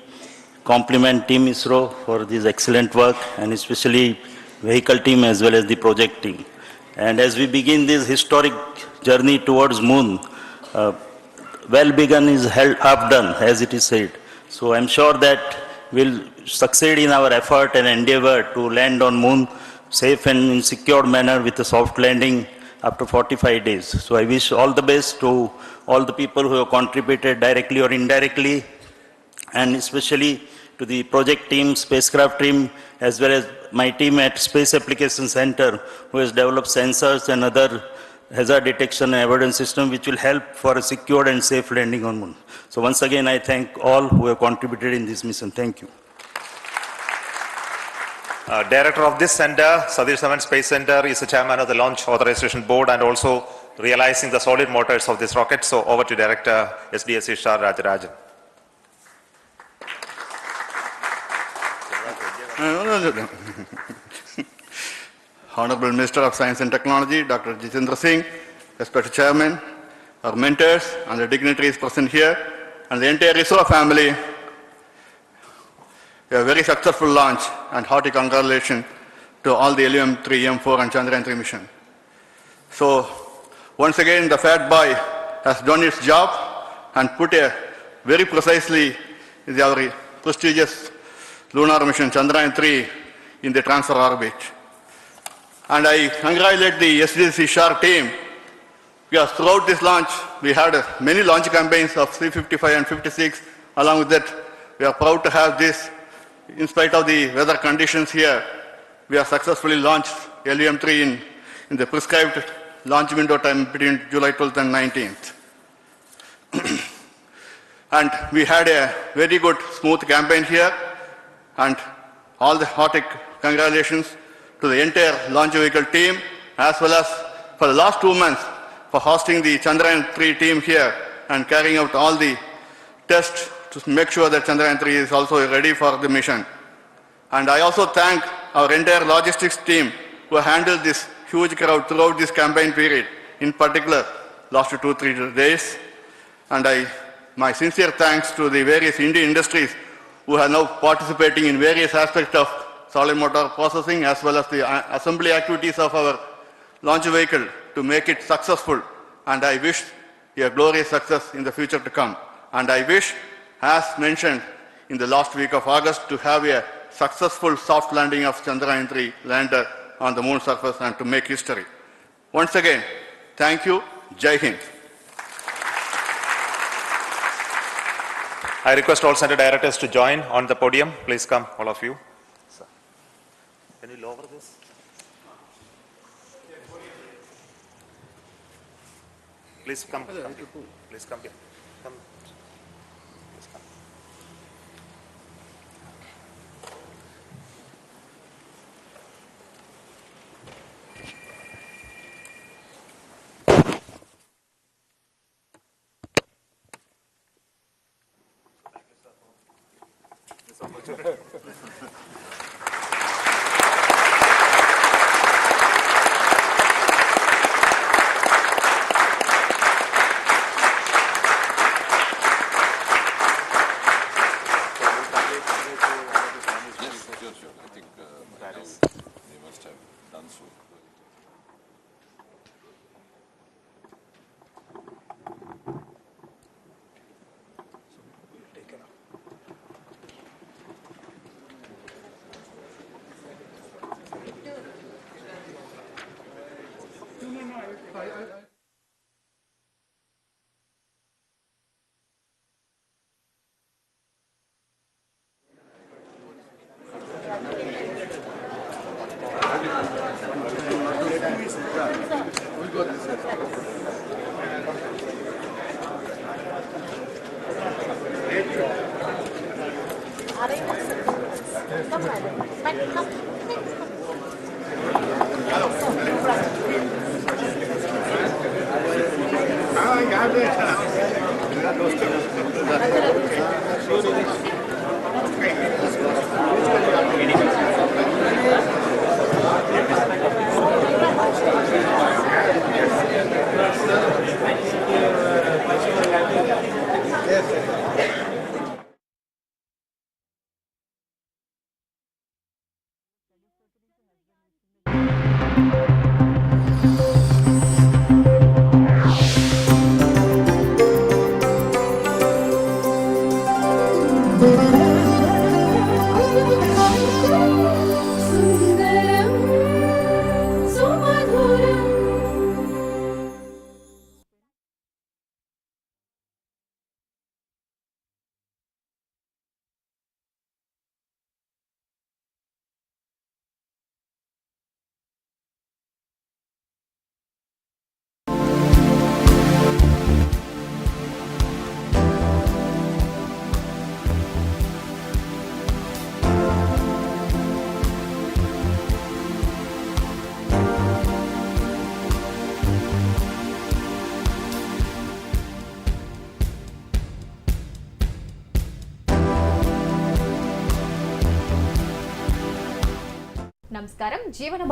compliment Team ISRO for this excellent work, and especially vehicle team as well as the project team. And as we begin this historic journey towards Moon, well begun is half done, as it is said. So I'm sure that we'll succeed in our effort and endeavor to land on Moon safe and in secure manner with a soft landing after 45 days. So I wish all the best to all the people who have contributed directly or indirectly, and especially to the project team, spacecraft team, as well as my team at Space Application Center, who has developed sensors and other hazard detection and avoidance system which will help for a secure and safe landing on Moon. So once again, I thank all who have contributed in this mission. Thank you. Director of this center, Satish Dhawan Space Center, is the chairman of the Launch Authorization Board and also realizing the solid motors of this rocket. So over to Director Sdsc-Shar Rajarajan. Honorable Minister of Science and Technology, Dr. Jitendra Singh, respected Chairman, our mentors and the dignitaries present here, and the entire ISRO family. a very successful launch, and hearty congratulations to all the LVM3-M4 and Chandrayaan-3 mission. So, once again, the fat boy has done its job and put a very precisely our prestigious lunar mission Chandrayaan-3 in the transfer orbit. And I congratulate the Sdsc-Shar team, because throughout this launch, we had many launch campaigns of C-55 and 56. Along with that, we are proud to have this. In spite of the weather conditions here, we have successfully launched LVM3 in the prescribed launch window time between July 12th and 19th. And we had a very good, smooth campaign here, and all the hearty congratulations to the entire launch vehicle team, as well as for the last 2 months for hosting the Chandrayaan-3 team here and carrying out all the tests to make sure that Chandrayaan-3 is also ready for the mission. And I also thank our entire logistics team who handled this huge crowd throughout this campaign period, in particular last 2-3 days. And my sincere thanks to the various Indian industries who are now participating in various aspects of solid motor processing as well as the assembly activities of our launch vehicle to make it successful. And I wish a glorious success in the future to come. And I wish, as mentioned in the last week of August, to have a successful soft landing of Chandrayaan-3 lander on the moon surface and to make history. Once again, thank you. Jai Hind. I request all center directors to join on the podium. Please come, all of you. Can you lower this? Please come. Please come here. Come. Please come. నమస్కారం జీవన